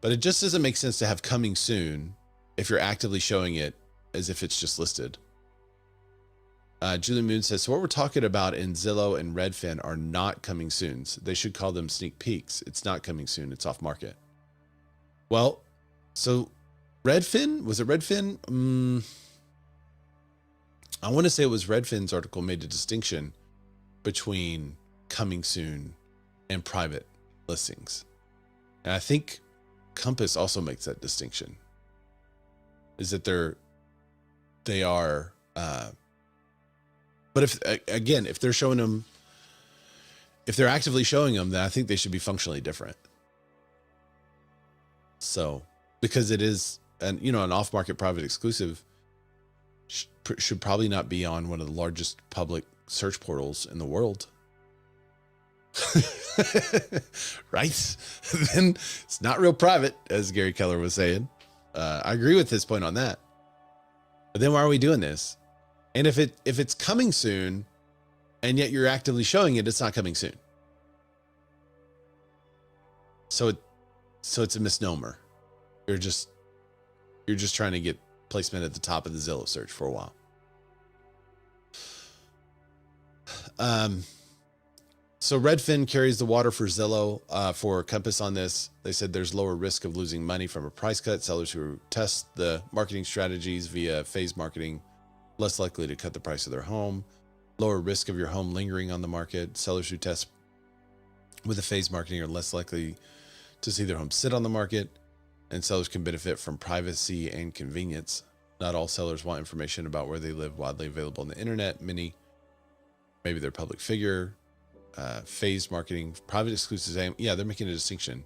But it just doesn't make sense to have coming soon if you're actively showing it as if it's just listed. Julie Moon says, so what we're talking about in Zillow and Redfin are not coming soons. They should call them sneak peeks. It's not coming soon. It's off market. Well, so Redfin, was it Redfin? I want to say it was Redfin's article made a distinction between coming soon and private listings. And I think Compass also makes that distinction, is that they are, but if they're showing them, if they're actively showing them, then I think they should be functionally different. So, because it is, an off-market private exclusive should probably not be on one of the largest public search portals in the world. Right? Then it's not real private, as Gary Keller was saying. I agree with his point on that. But then why are we doing this? And if it's coming soon, and yet you're actively showing it, it's not coming soon. So it's a misnomer. You're just trying to get placement at the top of the Zillow search for a while. So Redfin carries the water for Zillow, for Compass on this. They said there's lower risk of losing money from a price cut. Sellers who test the marketing strategies via phase marketing, less likely to cut the price of their home. Lower risk of your home lingering on the market. Sellers who test with a phase marketing are less likely to see their home sit on the market. And sellers can benefit from privacy and convenience. Not all sellers want information about where they live widely available on the internet. Many, maybe they're a public figure. Phased marketing, private exclusive. Yeah, they're making a distinction.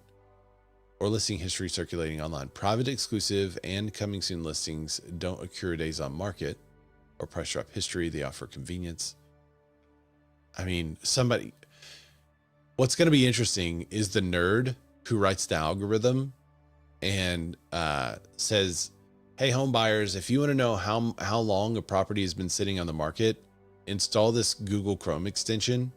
Or listing history circulating online. Private exclusive and coming soon listings don't accrue days on market or price drop history. They offer convenience. I mean, what's going to be interesting is the nerd who writes the algorithm and says, hey, home buyers, if you want to know how long a property has been sitting on the market, install this Google Chrome extension.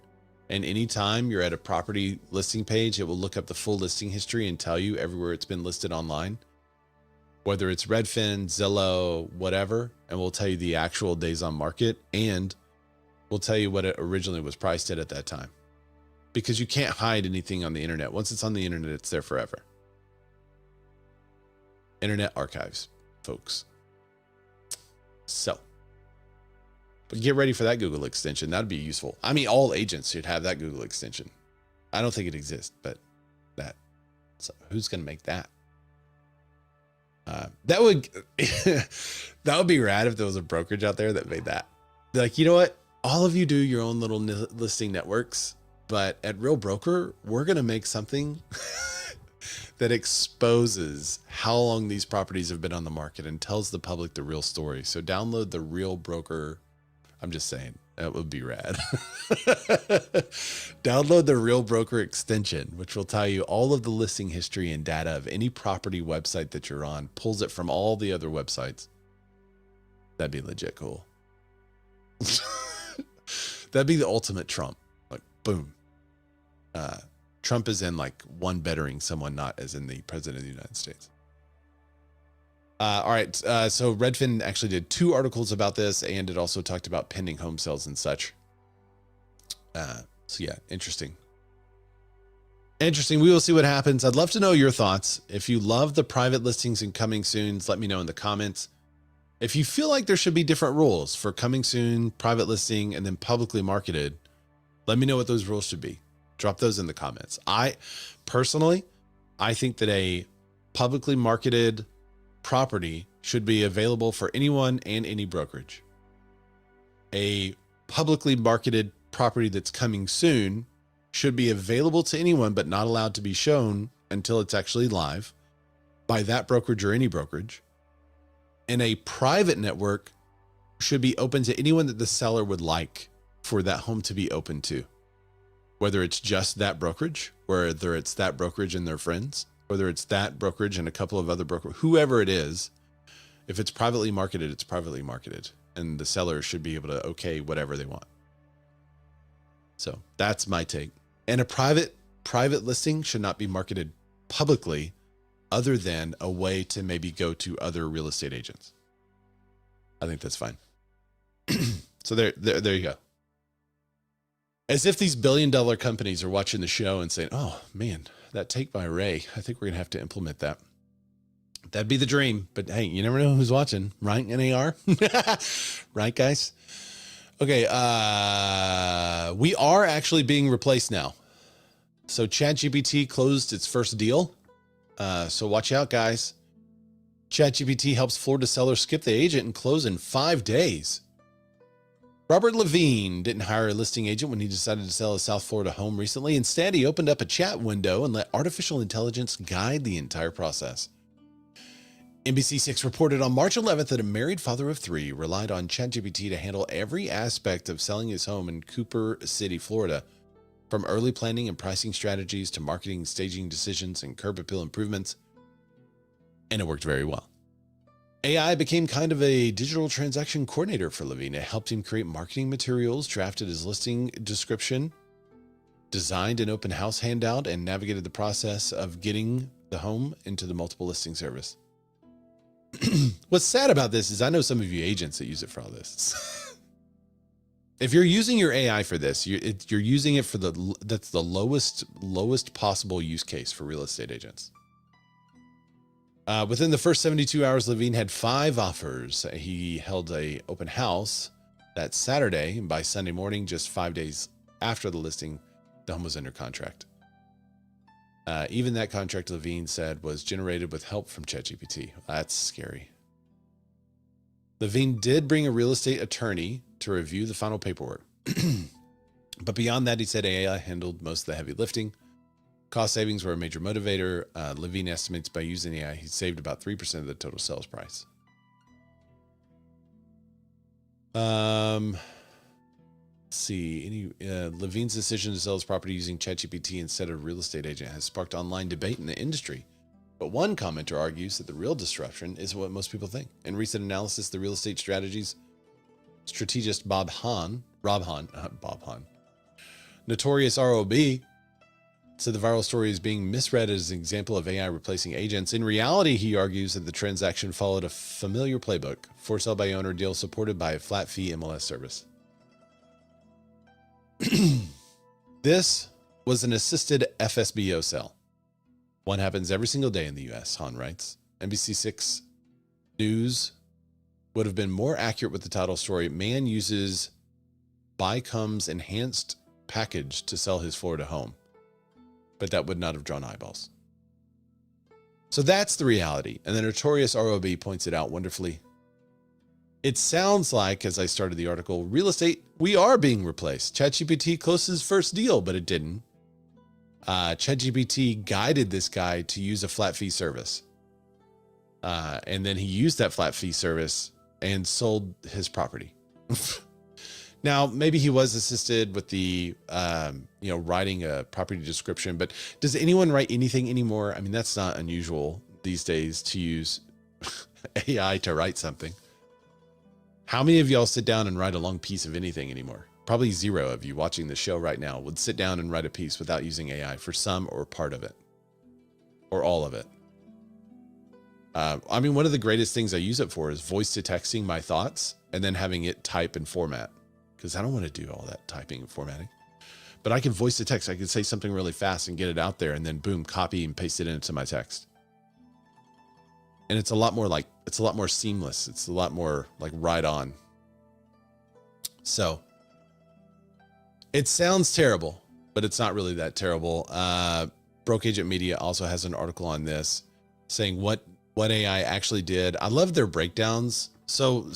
And anytime you're at a property listing page, it will look up the full listing history and tell you everywhere it's been listed online, whether it's Redfin, Zillow, whatever, and we'll tell you the actual days on market, and we'll tell you what it originally was priced at that time. Because you can't hide anything on the internet. Once it's on the internet, it's there forever. Internet archives, folks. So, but get ready for that Google extension. That'd be useful. I mean, all agents should have that Google extension. I don't think it exists, but so who's going to make that? That would be rad if there was a brokerage out there that made that. Be like, you know what? All of you do your own little listing networks, but at Real Broker, we're going to make something that exposes how long these properties have been on the market and tells the public the real story. So download the Real Broker. I'm just saying, that would be rad. Download the Real Broker extension, which will tell you all of the listing history and data of any property website that you're on, pulls it from all the other websites. That'd be legit cool. That'd be the ultimate Trump. Like, boom. Trump is in like one bettering someone, not as in the president of the United States. All right. So Redfin actually did 2 articles about this, and it also talked about pending home sales and such. So yeah, interesting. We will see what happens. I'd love to know your thoughts. If you love the private listings and coming soons, let me know in the comments. If you feel like there should be different rules for coming soon, private listing, and then publicly marketed, let me know what those rules should be. Drop those in the comments. I personally, I think that a publicly marketed property should be available for anyone and any brokerage. A publicly marketed property that's coming soon should be available to anyone, but not allowed to be shown until it's actually live by that brokerage or any brokerage. And a private network should be open to anyone that the seller would like for that home to be open to, whether it's just that brokerage, whether it's that brokerage and their friends, whether it's that brokerage and a couple of other brokers, whoever it is. If it's privately marketed, it's privately marketed, and the seller should be able to okay whatever they want. So that's my take. And a private listing should not be marketed publicly other than a way to maybe go to other real estate agents. I think that's fine. So there you go. As if these billion-dollar companies are watching the show and saying, oh man, that take by Ray, I think we're going to have to implement that. That'd be the dream, but hey, you never know who's watching, right? NAR, right, guys? Okay, we are actually being replaced now. So ChatGPT closed its first deal. So watch out, guys. ChatGPT helps Florida sellers skip the agent and close in 5 days. Robert Levine didn't hire a listing agent when he decided to sell a South Florida home recently. Instead, he opened up a chat window and let artificial intelligence guide the entire process. NBC6 reported on March 11th that a married father of 3 relied on ChatGPT to handle every aspect of selling his home in Cooper City, Florida, from early planning and pricing strategies to marketing, staging decisions, and curb appeal improvements. And it worked very well. AI became kind of a digital transaction coordinator for Levine. It helped him create marketing materials, drafted his listing description, designed an open house handout, and navigated the process of getting the home into the multiple listing service. What's sad about this is I know some of you agents that use it for all this. If you're using your AI for this, you're using it for that's the lowest possible use case for real estate agents. Within the first 72 hours, Levine had 5 offers. He held a open house that Saturday, and by Sunday morning, just 5 days after the listing, the home was under contract. Even that contract, Levine said, was generated with help from ChatGPT. That's scary. Levine did bring a real estate attorney to review the final paperwork. But beyond that, he said AI handled most of the heavy lifting. Cost savings were a major motivator. Levine estimates by using AI, he saved about 3% of the total sales price. Let's see. Levine's decision to sell his property using ChatGPT instead of a real estate agent has sparked online debate in the industry. But one commenter argues that the real disruption is what most people think. In recent analysis, the real estate strategist Bob Hahn, notorious ROB, said the viral story is being misread as an example of AI replacing agents. In reality, he argues that the transaction followed a familiar playbook: for sale by owner deal supported by a flat fee MLS service. This was an assisted FSBO sale. One happens every single day in the US, Hahn writes. NBC6 News would have been more accurate with the title story: Man uses Buycome's enhanced package to sell his Florida home. But that would not have drawn eyeballs. So that's the reality. And the notorious ROB points it out wonderfully. It sounds like, as I started the article, real estate, we are being replaced. ChatGPT closed his first deal, but it didn't. ChatGPT guided this guy to use a flat fee service. And then he used that flat fee service and sold his property. Now, maybe he was assisted with the, writing a property description, but does anyone write anything anymore? I mean, that's not unusual these days to use AI to write something. How many of y'all sit down and write a long piece of anything anymore? Probably zero of you watching the show right now would sit down and write a piece without using AI for some or part of it, or all of it. One of the greatest things I use it for is voice to texting my thoughts and then having it type and format, because I don't want to do all that typing and formatting. But I can voice to text. I can say something really fast and get it out there, and then boom, copy and paste it into my text. And it's a lot more seamless. It's a lot more like right on. So it sounds terrible, but it's not really that terrible. Broke Agent Media also has an article on this saying what AI actually did. I love their breakdowns. So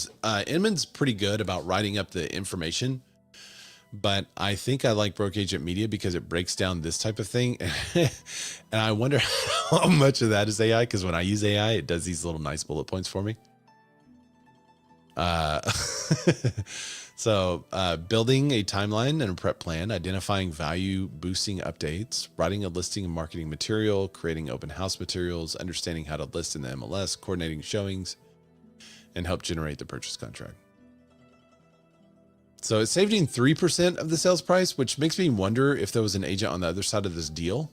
Inman's pretty good about writing up the information, but I think I like Broke Agent Media because it breaks down this type of thing. And I wonder how much of that is AI, because when I use AI, it does these little nice bullet points for me. So building a timeline and a prep plan, identifying value boosting updates, writing a listing and marketing material, creating open house materials, understanding how to list in the MLS, coordinating showings, and help generate the purchase contract. So it's saving 3% of the sales price, which makes me wonder if there was an agent on the other side of this deal.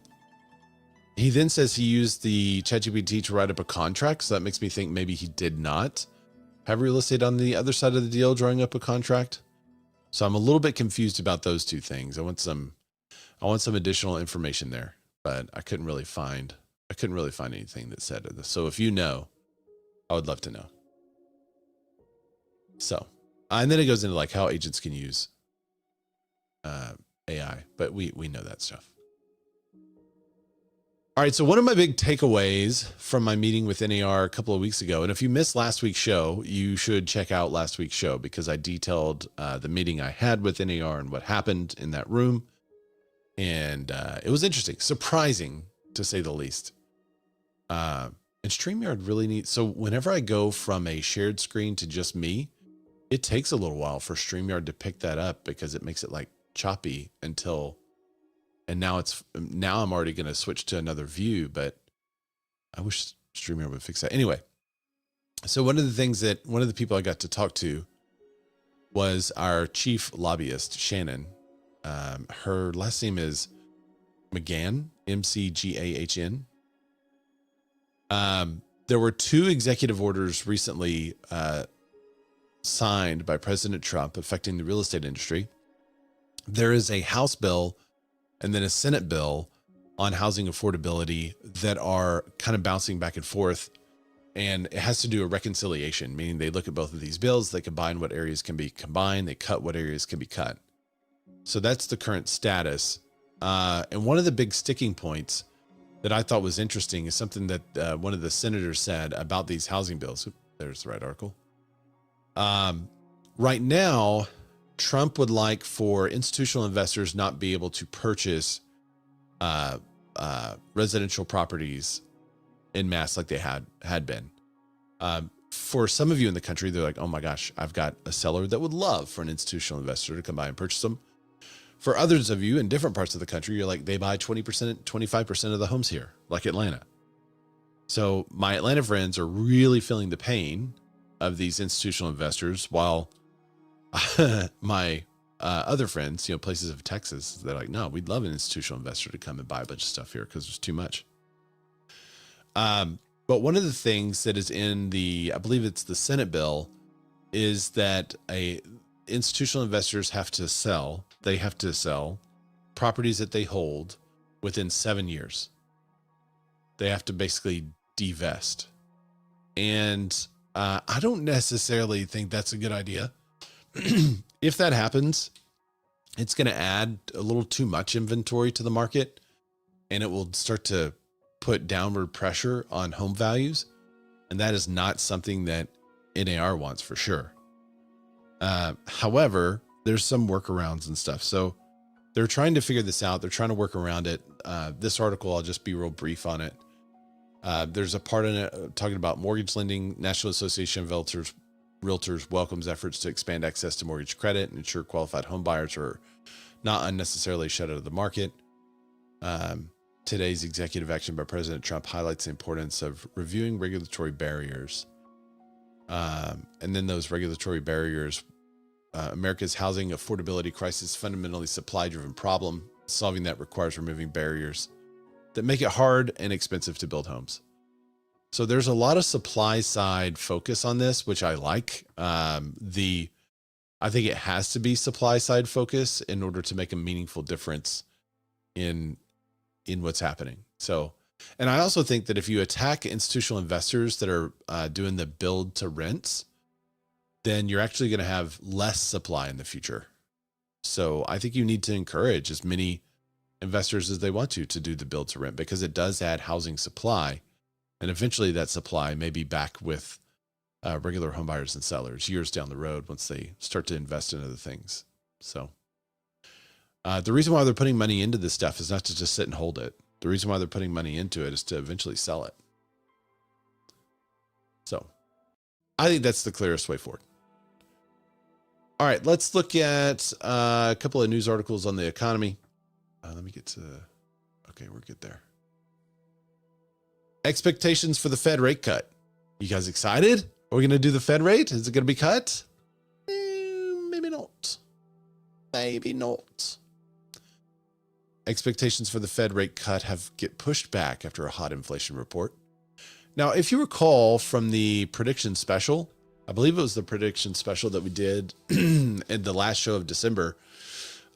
He then says he used the ChatGPT to write up a contract. So that makes me think maybe he did not have real estate on the other side of the deal drawing up a contract. So I'm a little bit confused about those two things. I want some additional information there, but I couldn't really find anything that said this. So if you know, I would love to know. So, and then it goes into like how agents can use AI, but we know that stuff. All right. So one of my big takeaways from my meeting with NAR a couple of weeks ago, and if you missed last week's show, you should check out last week's show because I detailed the meeting I had with NAR and what happened in that room. And it was interesting, surprising to say the least. And StreamYard really needs, so whenever I go from a shared screen to just me, it takes a little while for StreamYard to pick that up because it makes it like choppy and now I'm already going to switch to another view, but I wish StreamYard would fix that. Anyway, so one of the people I got to talk to was our chief lobbyist, Shannon. Her last name is McGahn, McGahn. There were 2 executive orders recently signed by President Trump affecting the real estate industry. There is a House bill and then a Senate bill on housing affordability that are kind of bouncing back and forth. And it has to do a reconciliation, meaning they look at both of these bills, they combine what areas can be combined, they cut what areas can be cut. So that's the current status. And one of the big sticking points that I thought was interesting is something that one of the senators said about these housing bills. There's the right article. Right now, Trump would like for institutional investors not be able to purchase residential properties en masse like they had been. For some of you in the country, they're like, oh my gosh, I've got a seller that would love for an institutional investor to come by and purchase them. For others of you in different parts of the country, you're like, they buy 20%, 25% of the homes here, like Atlanta. So my Atlanta friends are really feeling the pain of these institutional investors, while my other friends, places of Texas, they're like, no, we'd love an institutional investor to come and buy a bunch of stuff here because there's too much. But one of the things that is in I believe it's the Senate bill, is that institutional investors have to sell properties that they hold within 7 years. They have to basically divest. And I don't necessarily think that's a good idea. If that happens, it's going to add a little too much inventory to the market, and it will start to put downward pressure on home values. And that is not something that NAR wants for sure. However, there's some workarounds and stuff. So they're trying to figure this out. They're trying to work around it. This article, I'll just be real brief on it. There's a part in it talking about mortgage lending. National Association of Realtors welcomes efforts to expand access to mortgage credit and ensure qualified home buyers are not unnecessarily shut out of the market. Today's executive action by President Trump highlights the importance of reviewing regulatory barriers. And then those regulatory barriers, America's housing affordability crisis is fundamentally supply-driven problem. Solving that requires removing barriers that make it hard and expensive to build homes. So there's a lot of supply side focus on this, which I like. I think it has to be supply side focus in order to make a meaningful difference in what's happening. So, and I also think that if you attack institutional investors that are doing the build to rents, then you're actually going to have less supply in the future. So I think you need to encourage as many investors as they want to do the build to rent, because it does add housing supply. And eventually that supply may be back with regular home buyers and sellers years down the road once they start to invest in other things. So the reason why they're putting money into this stuff is not to just sit and hold it. The reason why they're putting money into it is to eventually sell it. So I think that's the clearest way forward. All right, let's look at a couple of news articles on the economy. Let me get to, okay, we're good there. Expectations for the Fed rate cut. You guys excited? Are we going to do the Fed rate? Is it going to be cut? Maybe not. Maybe not. Expectations for the Fed rate cut get pushed back after a hot inflation report. Now, if you recall from the prediction special, I believe it was the prediction special that we did in the last show of December,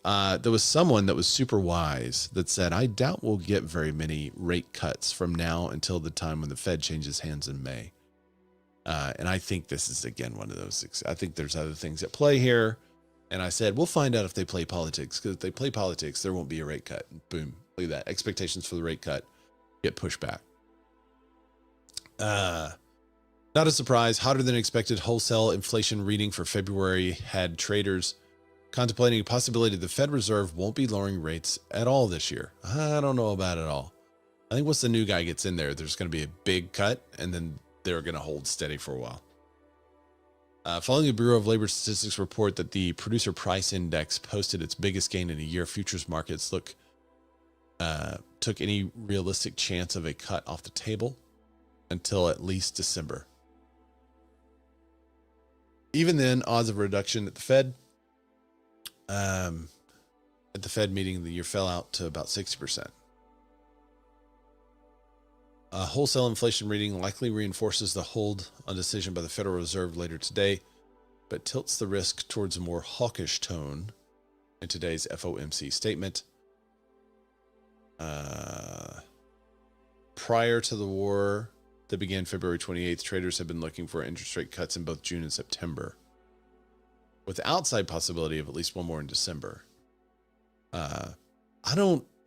there was someone that was super wise that said, I doubt we'll get very many rate cuts from now until the time when the Fed changes hands in May. And I think this is, again, one of those. I think there's other things at play here. And I said, we'll find out if they play politics, because if they play politics, there won't be a rate cut. Boom. Look at that. Expectations for the rate cut get pushed back. Not a surprise. Hotter than expected wholesale inflation reading for February had traders contemplating a possibility the Fed Reserve won't be lowering rates at all this year. I don't know about it all. I think once the new guy gets in there, there's going to be a big cut, and then they're going to hold steady for a while. Following the Bureau of Labor Statistics report that the producer price index posted its biggest gain in a year, futures markets took any realistic chance of a cut off the table until at least December. Even then, odds of reduction at the Fed meeting, the year fell out to about 60%. Wholesale inflation reading likely reinforces the hold on decision by the Federal Reserve later today, but tilts the risk towards a more hawkish tone in today's FOMC statement. Prior to the war that began February 28th, traders have been looking for interest rate cuts in both June and September, with the outside possibility of at least one more in December.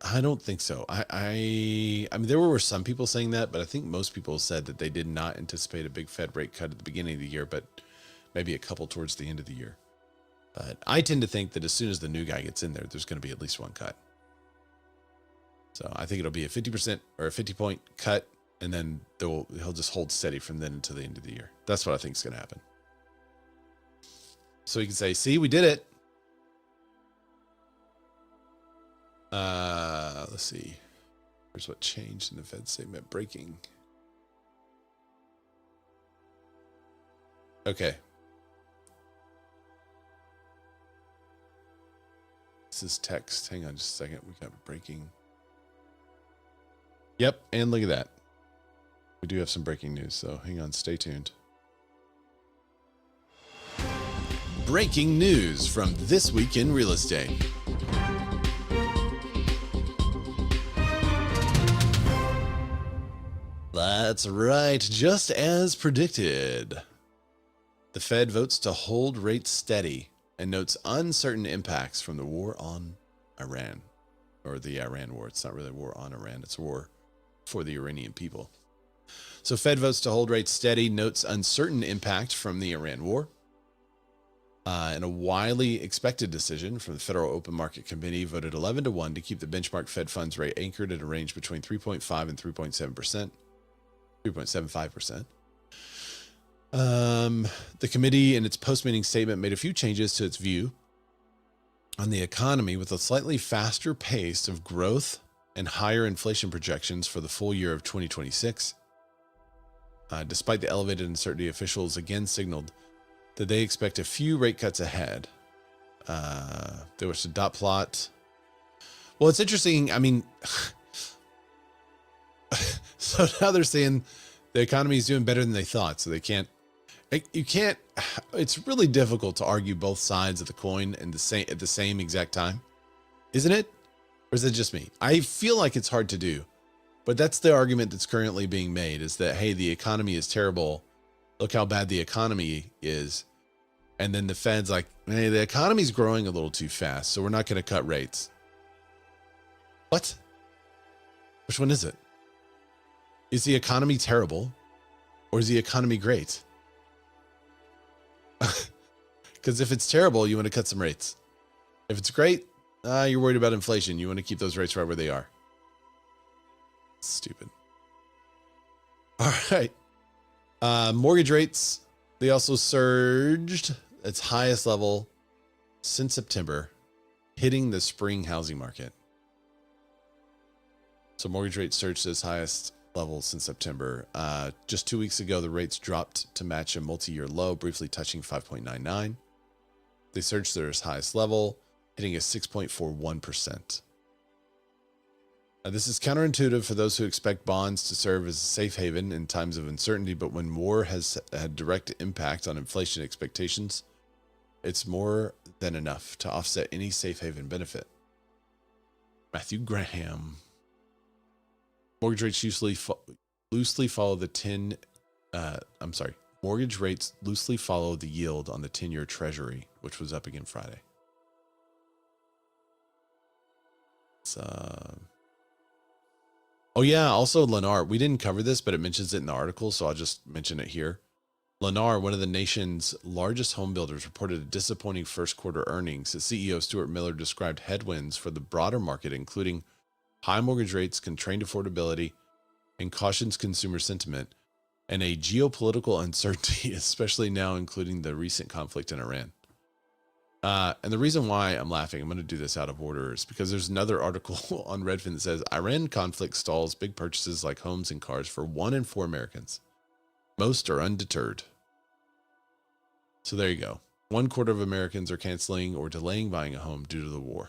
I don't think so. I mean, there were some people saying that, but I think most people said that they did not anticipate a big Fed rate cut at the beginning of the year, but maybe a couple towards the end of the year. But I tend to think that as soon as the new guy gets in there, there's going to be at least one cut. So I think it'll be a 50% or a 50-point cut, and then he'll just hold steady from then until the end of the year. That's what I think is going to happen. So you can say, see, we did it. Let's see. Here's what changed in the Fed statement. Breaking. Okay. This is text. Hang on just a second. We got breaking. Yep. And look at that. We do have some breaking news, so hang on. Stay tuned. Breaking news from This Week in Real Estate. That's right, just as predicted. The Fed votes to hold rates steady and notes uncertain impacts from the war on Iran, or the Iran war. It's not really a war on Iran, it's a war for the Iranian people. So Fed votes to hold rates steady, notes uncertain impact from the Iran war. And a widely expected decision from the Federal Open Market Committee voted 11-1 to keep the benchmark Fed funds rate anchored at a range between 3.5 and 3.7%. 3.75%. The committee in its post-meeting statement made a few changes to its view on the economy, with a slightly faster pace of growth and higher inflation projections for the full year of 2026. Despite the elevated uncertainty, officials again signaled that they expect a few rate cuts ahead. There was a dot plot. Well, it's interesting. I mean, so now they're saying the economy is doing better than they thought. So it's really difficult to argue both sides of the coin and at the same exact time. Isn't it? Or is it just me? I feel like it's hard to do, but that's the argument that's currently being made, is that, hey, the economy is terrible. Look how bad the economy is. And then the Fed's like, hey, the economy's growing a little too fast, so we're not going to cut rates. What? Which one is it? Is the economy terrible or is the economy great? Because if it's terrible, you want to cut some rates. If it's great, you're worried about inflation. You want to keep those rates right where they are. Stupid. All right. Mortgage rates, they also surged its highest level since September, hitting the spring housing market. So mortgage rates surged to its highest level since September. Just 2 weeks ago, the rates dropped to match a multi-year low, briefly touching 5.99. They surged to their highest level, hitting a 6.41%. This is counterintuitive for those who expect bonds to serve as a safe haven in times of uncertainty, but when war has had direct impact on inflation expectations, it's more than enough to offset any safe haven benefit. Matthew Graham. Mortgage rates loosely follow the 10. Mortgage rates loosely follow the yield on the 10-year Treasury, which was up again Friday. Oh yeah, also Lennar. We didn't cover this, but it mentions it in the article, so I'll just mention it here. Lennar, one of the nation's largest home builders, reported a disappointing first quarter earnings. The CEO Stuart Miller described headwinds for the broader market, including high mortgage rates, constrained affordability, and cautions consumer sentiment, and a geopolitical uncertainty, especially now including the recent conflict in Iran. And the reason why I'm laughing, I'm going to do this out of order, is because there's another article on Redfin that says Iran conflict stalls big purchases like homes and cars for 1 in 4 Americans. Most are undeterred. So there you go. 1/4 of Americans are canceling or delaying buying a home due to the war.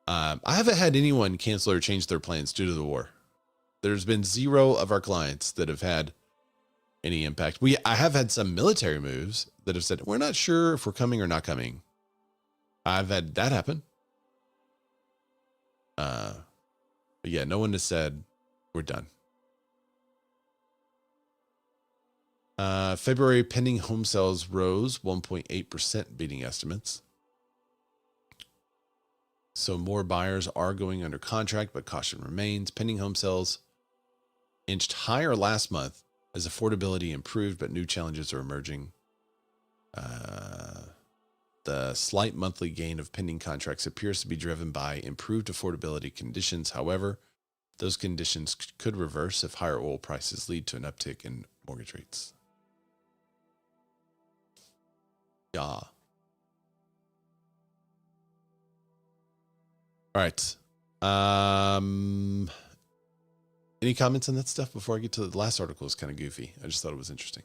I haven't had anyone cancel or change their plans due to the war. There's been 0 of our clients that have had any impact. I have had some military moves that have said, we're not sure if we're coming or not coming. I've had that happen. But yeah, no one has said we're done. February pending home sales rose 1.8%, beating estimates. So more buyers are going under contract, but caution remains. Pending home sales inched higher last month as affordability improved, but new challenges are emerging. The slight monthly gain of pending contracts appears to be driven by improved affordability conditions. However, those conditions could reverse if higher oil prices lead to an uptick in mortgage rates. Yeah. All right. Any comments on that stuff before I get to the last article? Is kind of goofy. I just thought it was interesting.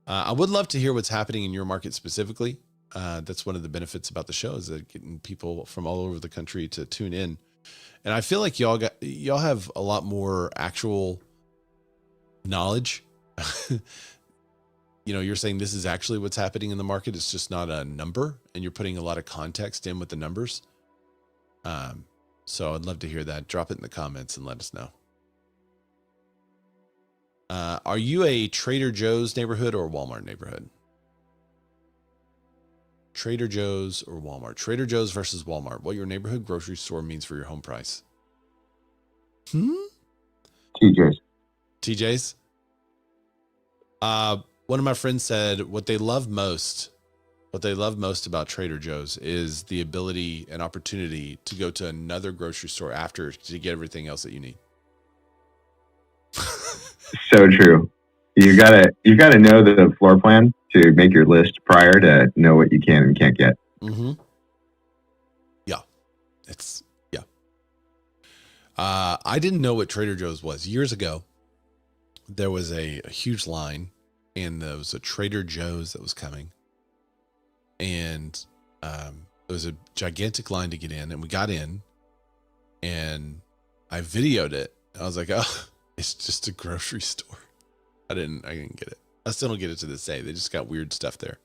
I would love to hear what's happening in your market specifically. That's one of the benefits about the show, is that getting people from all over the country to tune in. And I feel like y'all have a lot more actual knowledge. You know, you're saying this is actually what's happening in the market. It's just not a number, and you're putting a lot of context in with the numbers. So I'd love to hear that. Drop it in the comments and let us know. Are you a Trader Joe's neighborhood or a Walmart neighborhood? Trader Joe's or Walmart? Trader Joe's versus Walmart. What your neighborhood grocery store means for your home price. TJ's. TJ's? One of my friends said what they love most about Trader Joe's is the ability and opportunity to go to another grocery store after to get everything else that you need. So true. You gotta know the floor plan to make your list prior to know what you can and can't get. Mm-hmm. Yeah. I didn't know what Trader Joe's was. Years ago, there was a huge line, and there was a Trader Joe's that was coming. And there was a gigantic line to get in, and we got in, and I videoed it. I was like, oh, it's just a grocery store. I didn't get it. I still don't get it to this day. They just got weird stuff there.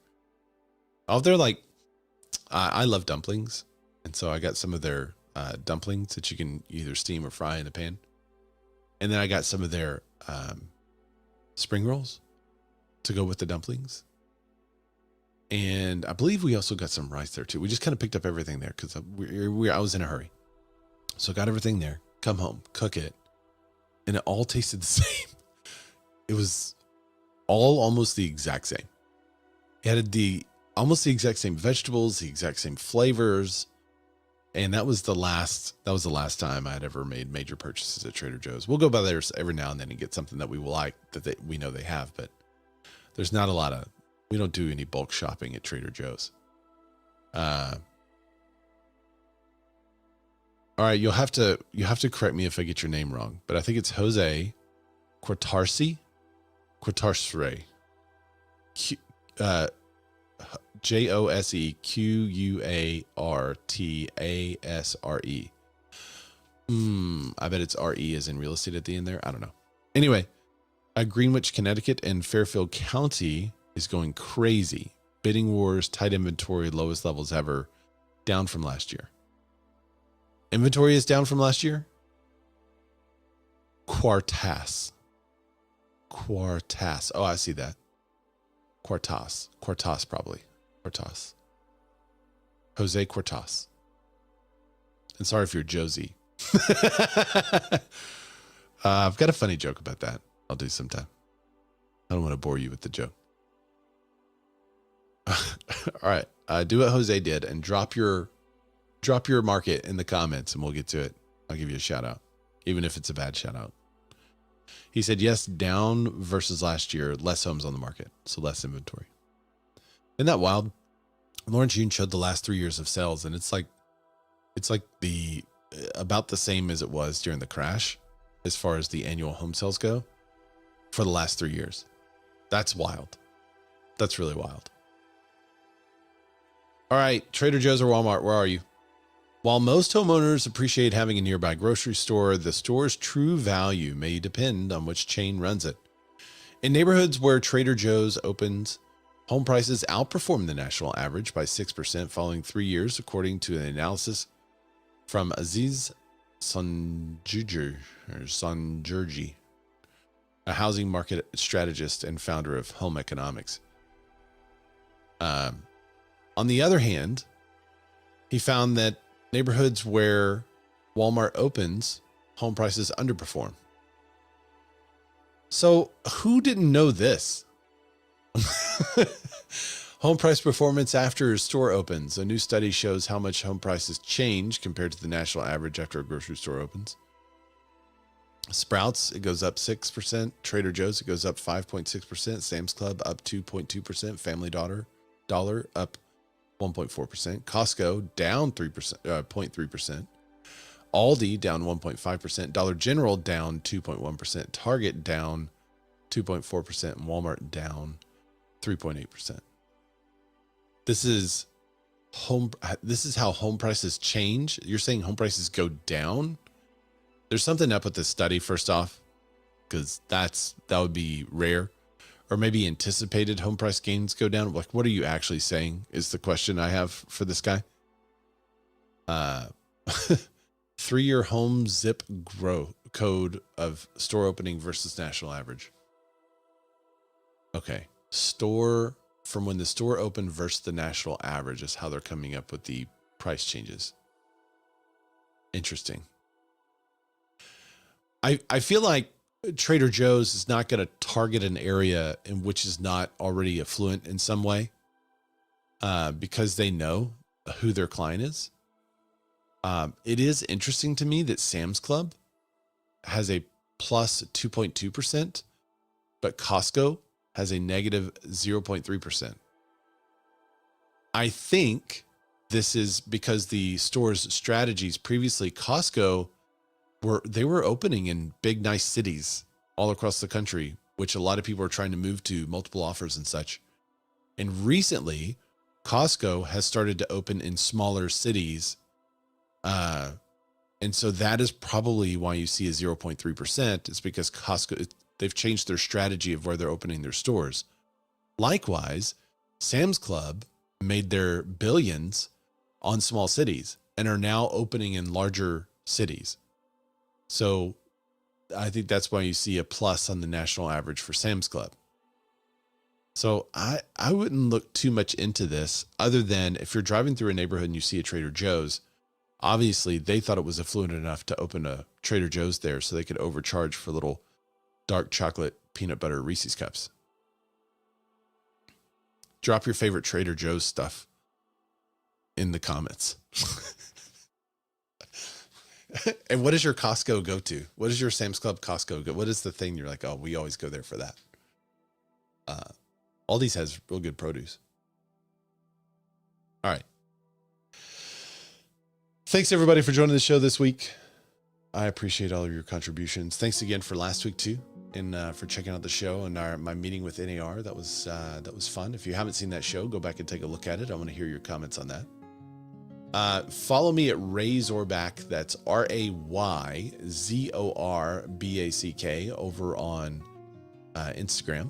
Oh, they're like, I love dumplings. And so I got some of their dumplings that you can either steam or fry in a pan. And then I got some of their spring rolls to go with the dumplings. And I believe we also got some rice there too. We just kind of picked up everything there because I was in a hurry. So got everything there, come home, cook it. And it all tasted the same. It was all almost the exact same. It had almost the exact same vegetables, the exact same flavors. And that was the last time I had ever made major purchases at Trader Joe's. We'll go by there every now and then and get something that we will like that we know they have, but there's not a lot of, we don't do any bulk shopping at Trader Joe's. All right. You'll have to correct me if I get your name wrong, but I think it's Jose Quartarsi. JoseQuartasre. I bet it's RE as in real estate at the end there. I don't know. Anyway, Greenwich, Connecticut and Fairfield County is going crazy. Bidding wars, tight inventory, lowest levels ever, down from last year. Inventory is down from last year. Quartas. Oh, I see that. Quartas probably. Quartas. Jose Quartas. And sorry if you're Josie. I've got a funny joke about that. I'll do sometime. I don't want to bore you with the joke. All right. Do what Jose did and drop your market in the comments and we'll get to it. I'll give you a shout out, even if it's a bad shout out. He said, yes, down versus last year, less homes on the market, so less inventory. Isn't that wild? Lauren June showed the last 3 years of sales, and it's like about the same as it was during the crash as far as the annual home sales go for the last 3 years. That's wild. That's really wild. All right, Trader Joe's or Walmart, where are you? While most homeowners appreciate having a nearby grocery store, the store's true value may depend on which chain runs it. In neighborhoods where Trader Joe's opens, home prices outperform the national average by 6% following 3 years, according to an analysis from Aziz Sanjurji, a housing market strategist and founder of Home Economics. On the other hand, he found that neighborhoods where Walmart opens, home prices underperform. So who didn't know this? Home price performance after a store opens. A new study shows how much home prices change compared to the national average after a grocery store opens. Sprouts, it goes up 6%. Trader Joe's, it goes up 5.6%. Sam's Club up 2.2%. Family Dollar up 1.4%. Costco down 0.3%. Aldi down 1.5%. Dollar General down 2.1%. Target down 2.4%. And Walmart down 3.8%. This is how home prices change. You're saying home prices go down? There's something up with this study, first off, because that would be rare. Or maybe anticipated home price gains go down. Like, what are you actually saying is the question I have for this guy. 3-year home zip growth code of store opening versus national average. Okay. Store from when the store opened versus the national average is how they're coming up with the price changes. Interesting. I feel like Trader Joe's is not going to target an area in which is not already affluent in some way, because they know who their client is. It is interesting to me that Sam's Club has a plus 2.2%, but Costco has a negative 0.3%. I think this is because the store's strategies previously, Costco were opening in big, nice cities all across the country, which a lot of people are trying to move to, multiple offers and such. And recently, Costco has started to open in smaller cities. And so that is probably why you see a 0.3%. It's because Costco, they've changed their strategy of where they're opening their stores. Likewise, Sam's Club made their billions on small cities and are now opening in larger cities. So I think that's why you see a plus on the national average for Sam's Club. So I wouldn't look too much into this other than if you're driving through a neighborhood and you see a Trader Joe's, obviously they thought it was affluent enough to open a Trader Joe's there so they could overcharge for little dark chocolate peanut butter Reese's cups. Drop your favorite Trader Joe's stuff in the comments. And what is your Costco go to? What is your Sam's Club Costco go? What is the thing you're like, oh, we always go there for that? Aldi's has real good produce. All right. Thanks everybody for joining the show this week. I appreciate all of your contributions. Thanks again for last week too, and for checking out the show and my meeting with NAR. That was fun. If you haven't seen that show, go back and take a look at it. I want to hear your comments on that. Follow me at Ray Zorback. That's RayZorback over on Instagram.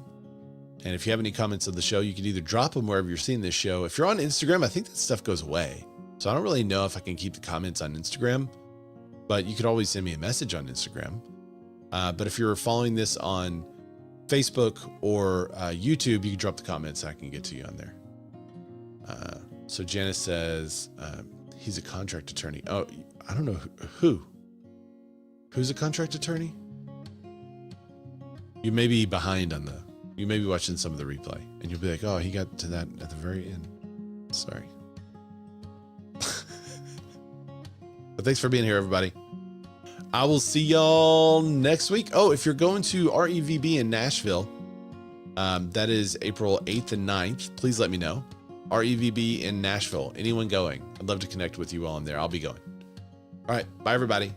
And if you have any comments of the show, you can either drop them wherever you're seeing this show. If you're on Instagram, I think that stuff goes away. So I don't really know if I can keep the comments on Instagram, but you could always send me a message on Instagram. But if you're following this on Facebook or YouTube, you can drop the comments and I can get to you on there. So Janice says, he's a contract attorney. Oh, I don't know who's a contract attorney. You may be behind on you may be watching some of the replay and you'll be like, oh, he got to that at the very end. Sorry. But thanks for being here, everybody. I will see y'all next week. Oh, if you're going to REVB in Nashville, that is April 8th and 9th, please let me know. REVB in Nashville. Anyone going? I'd love to connect with you all in there. I'll be going. All right. Bye, everybody.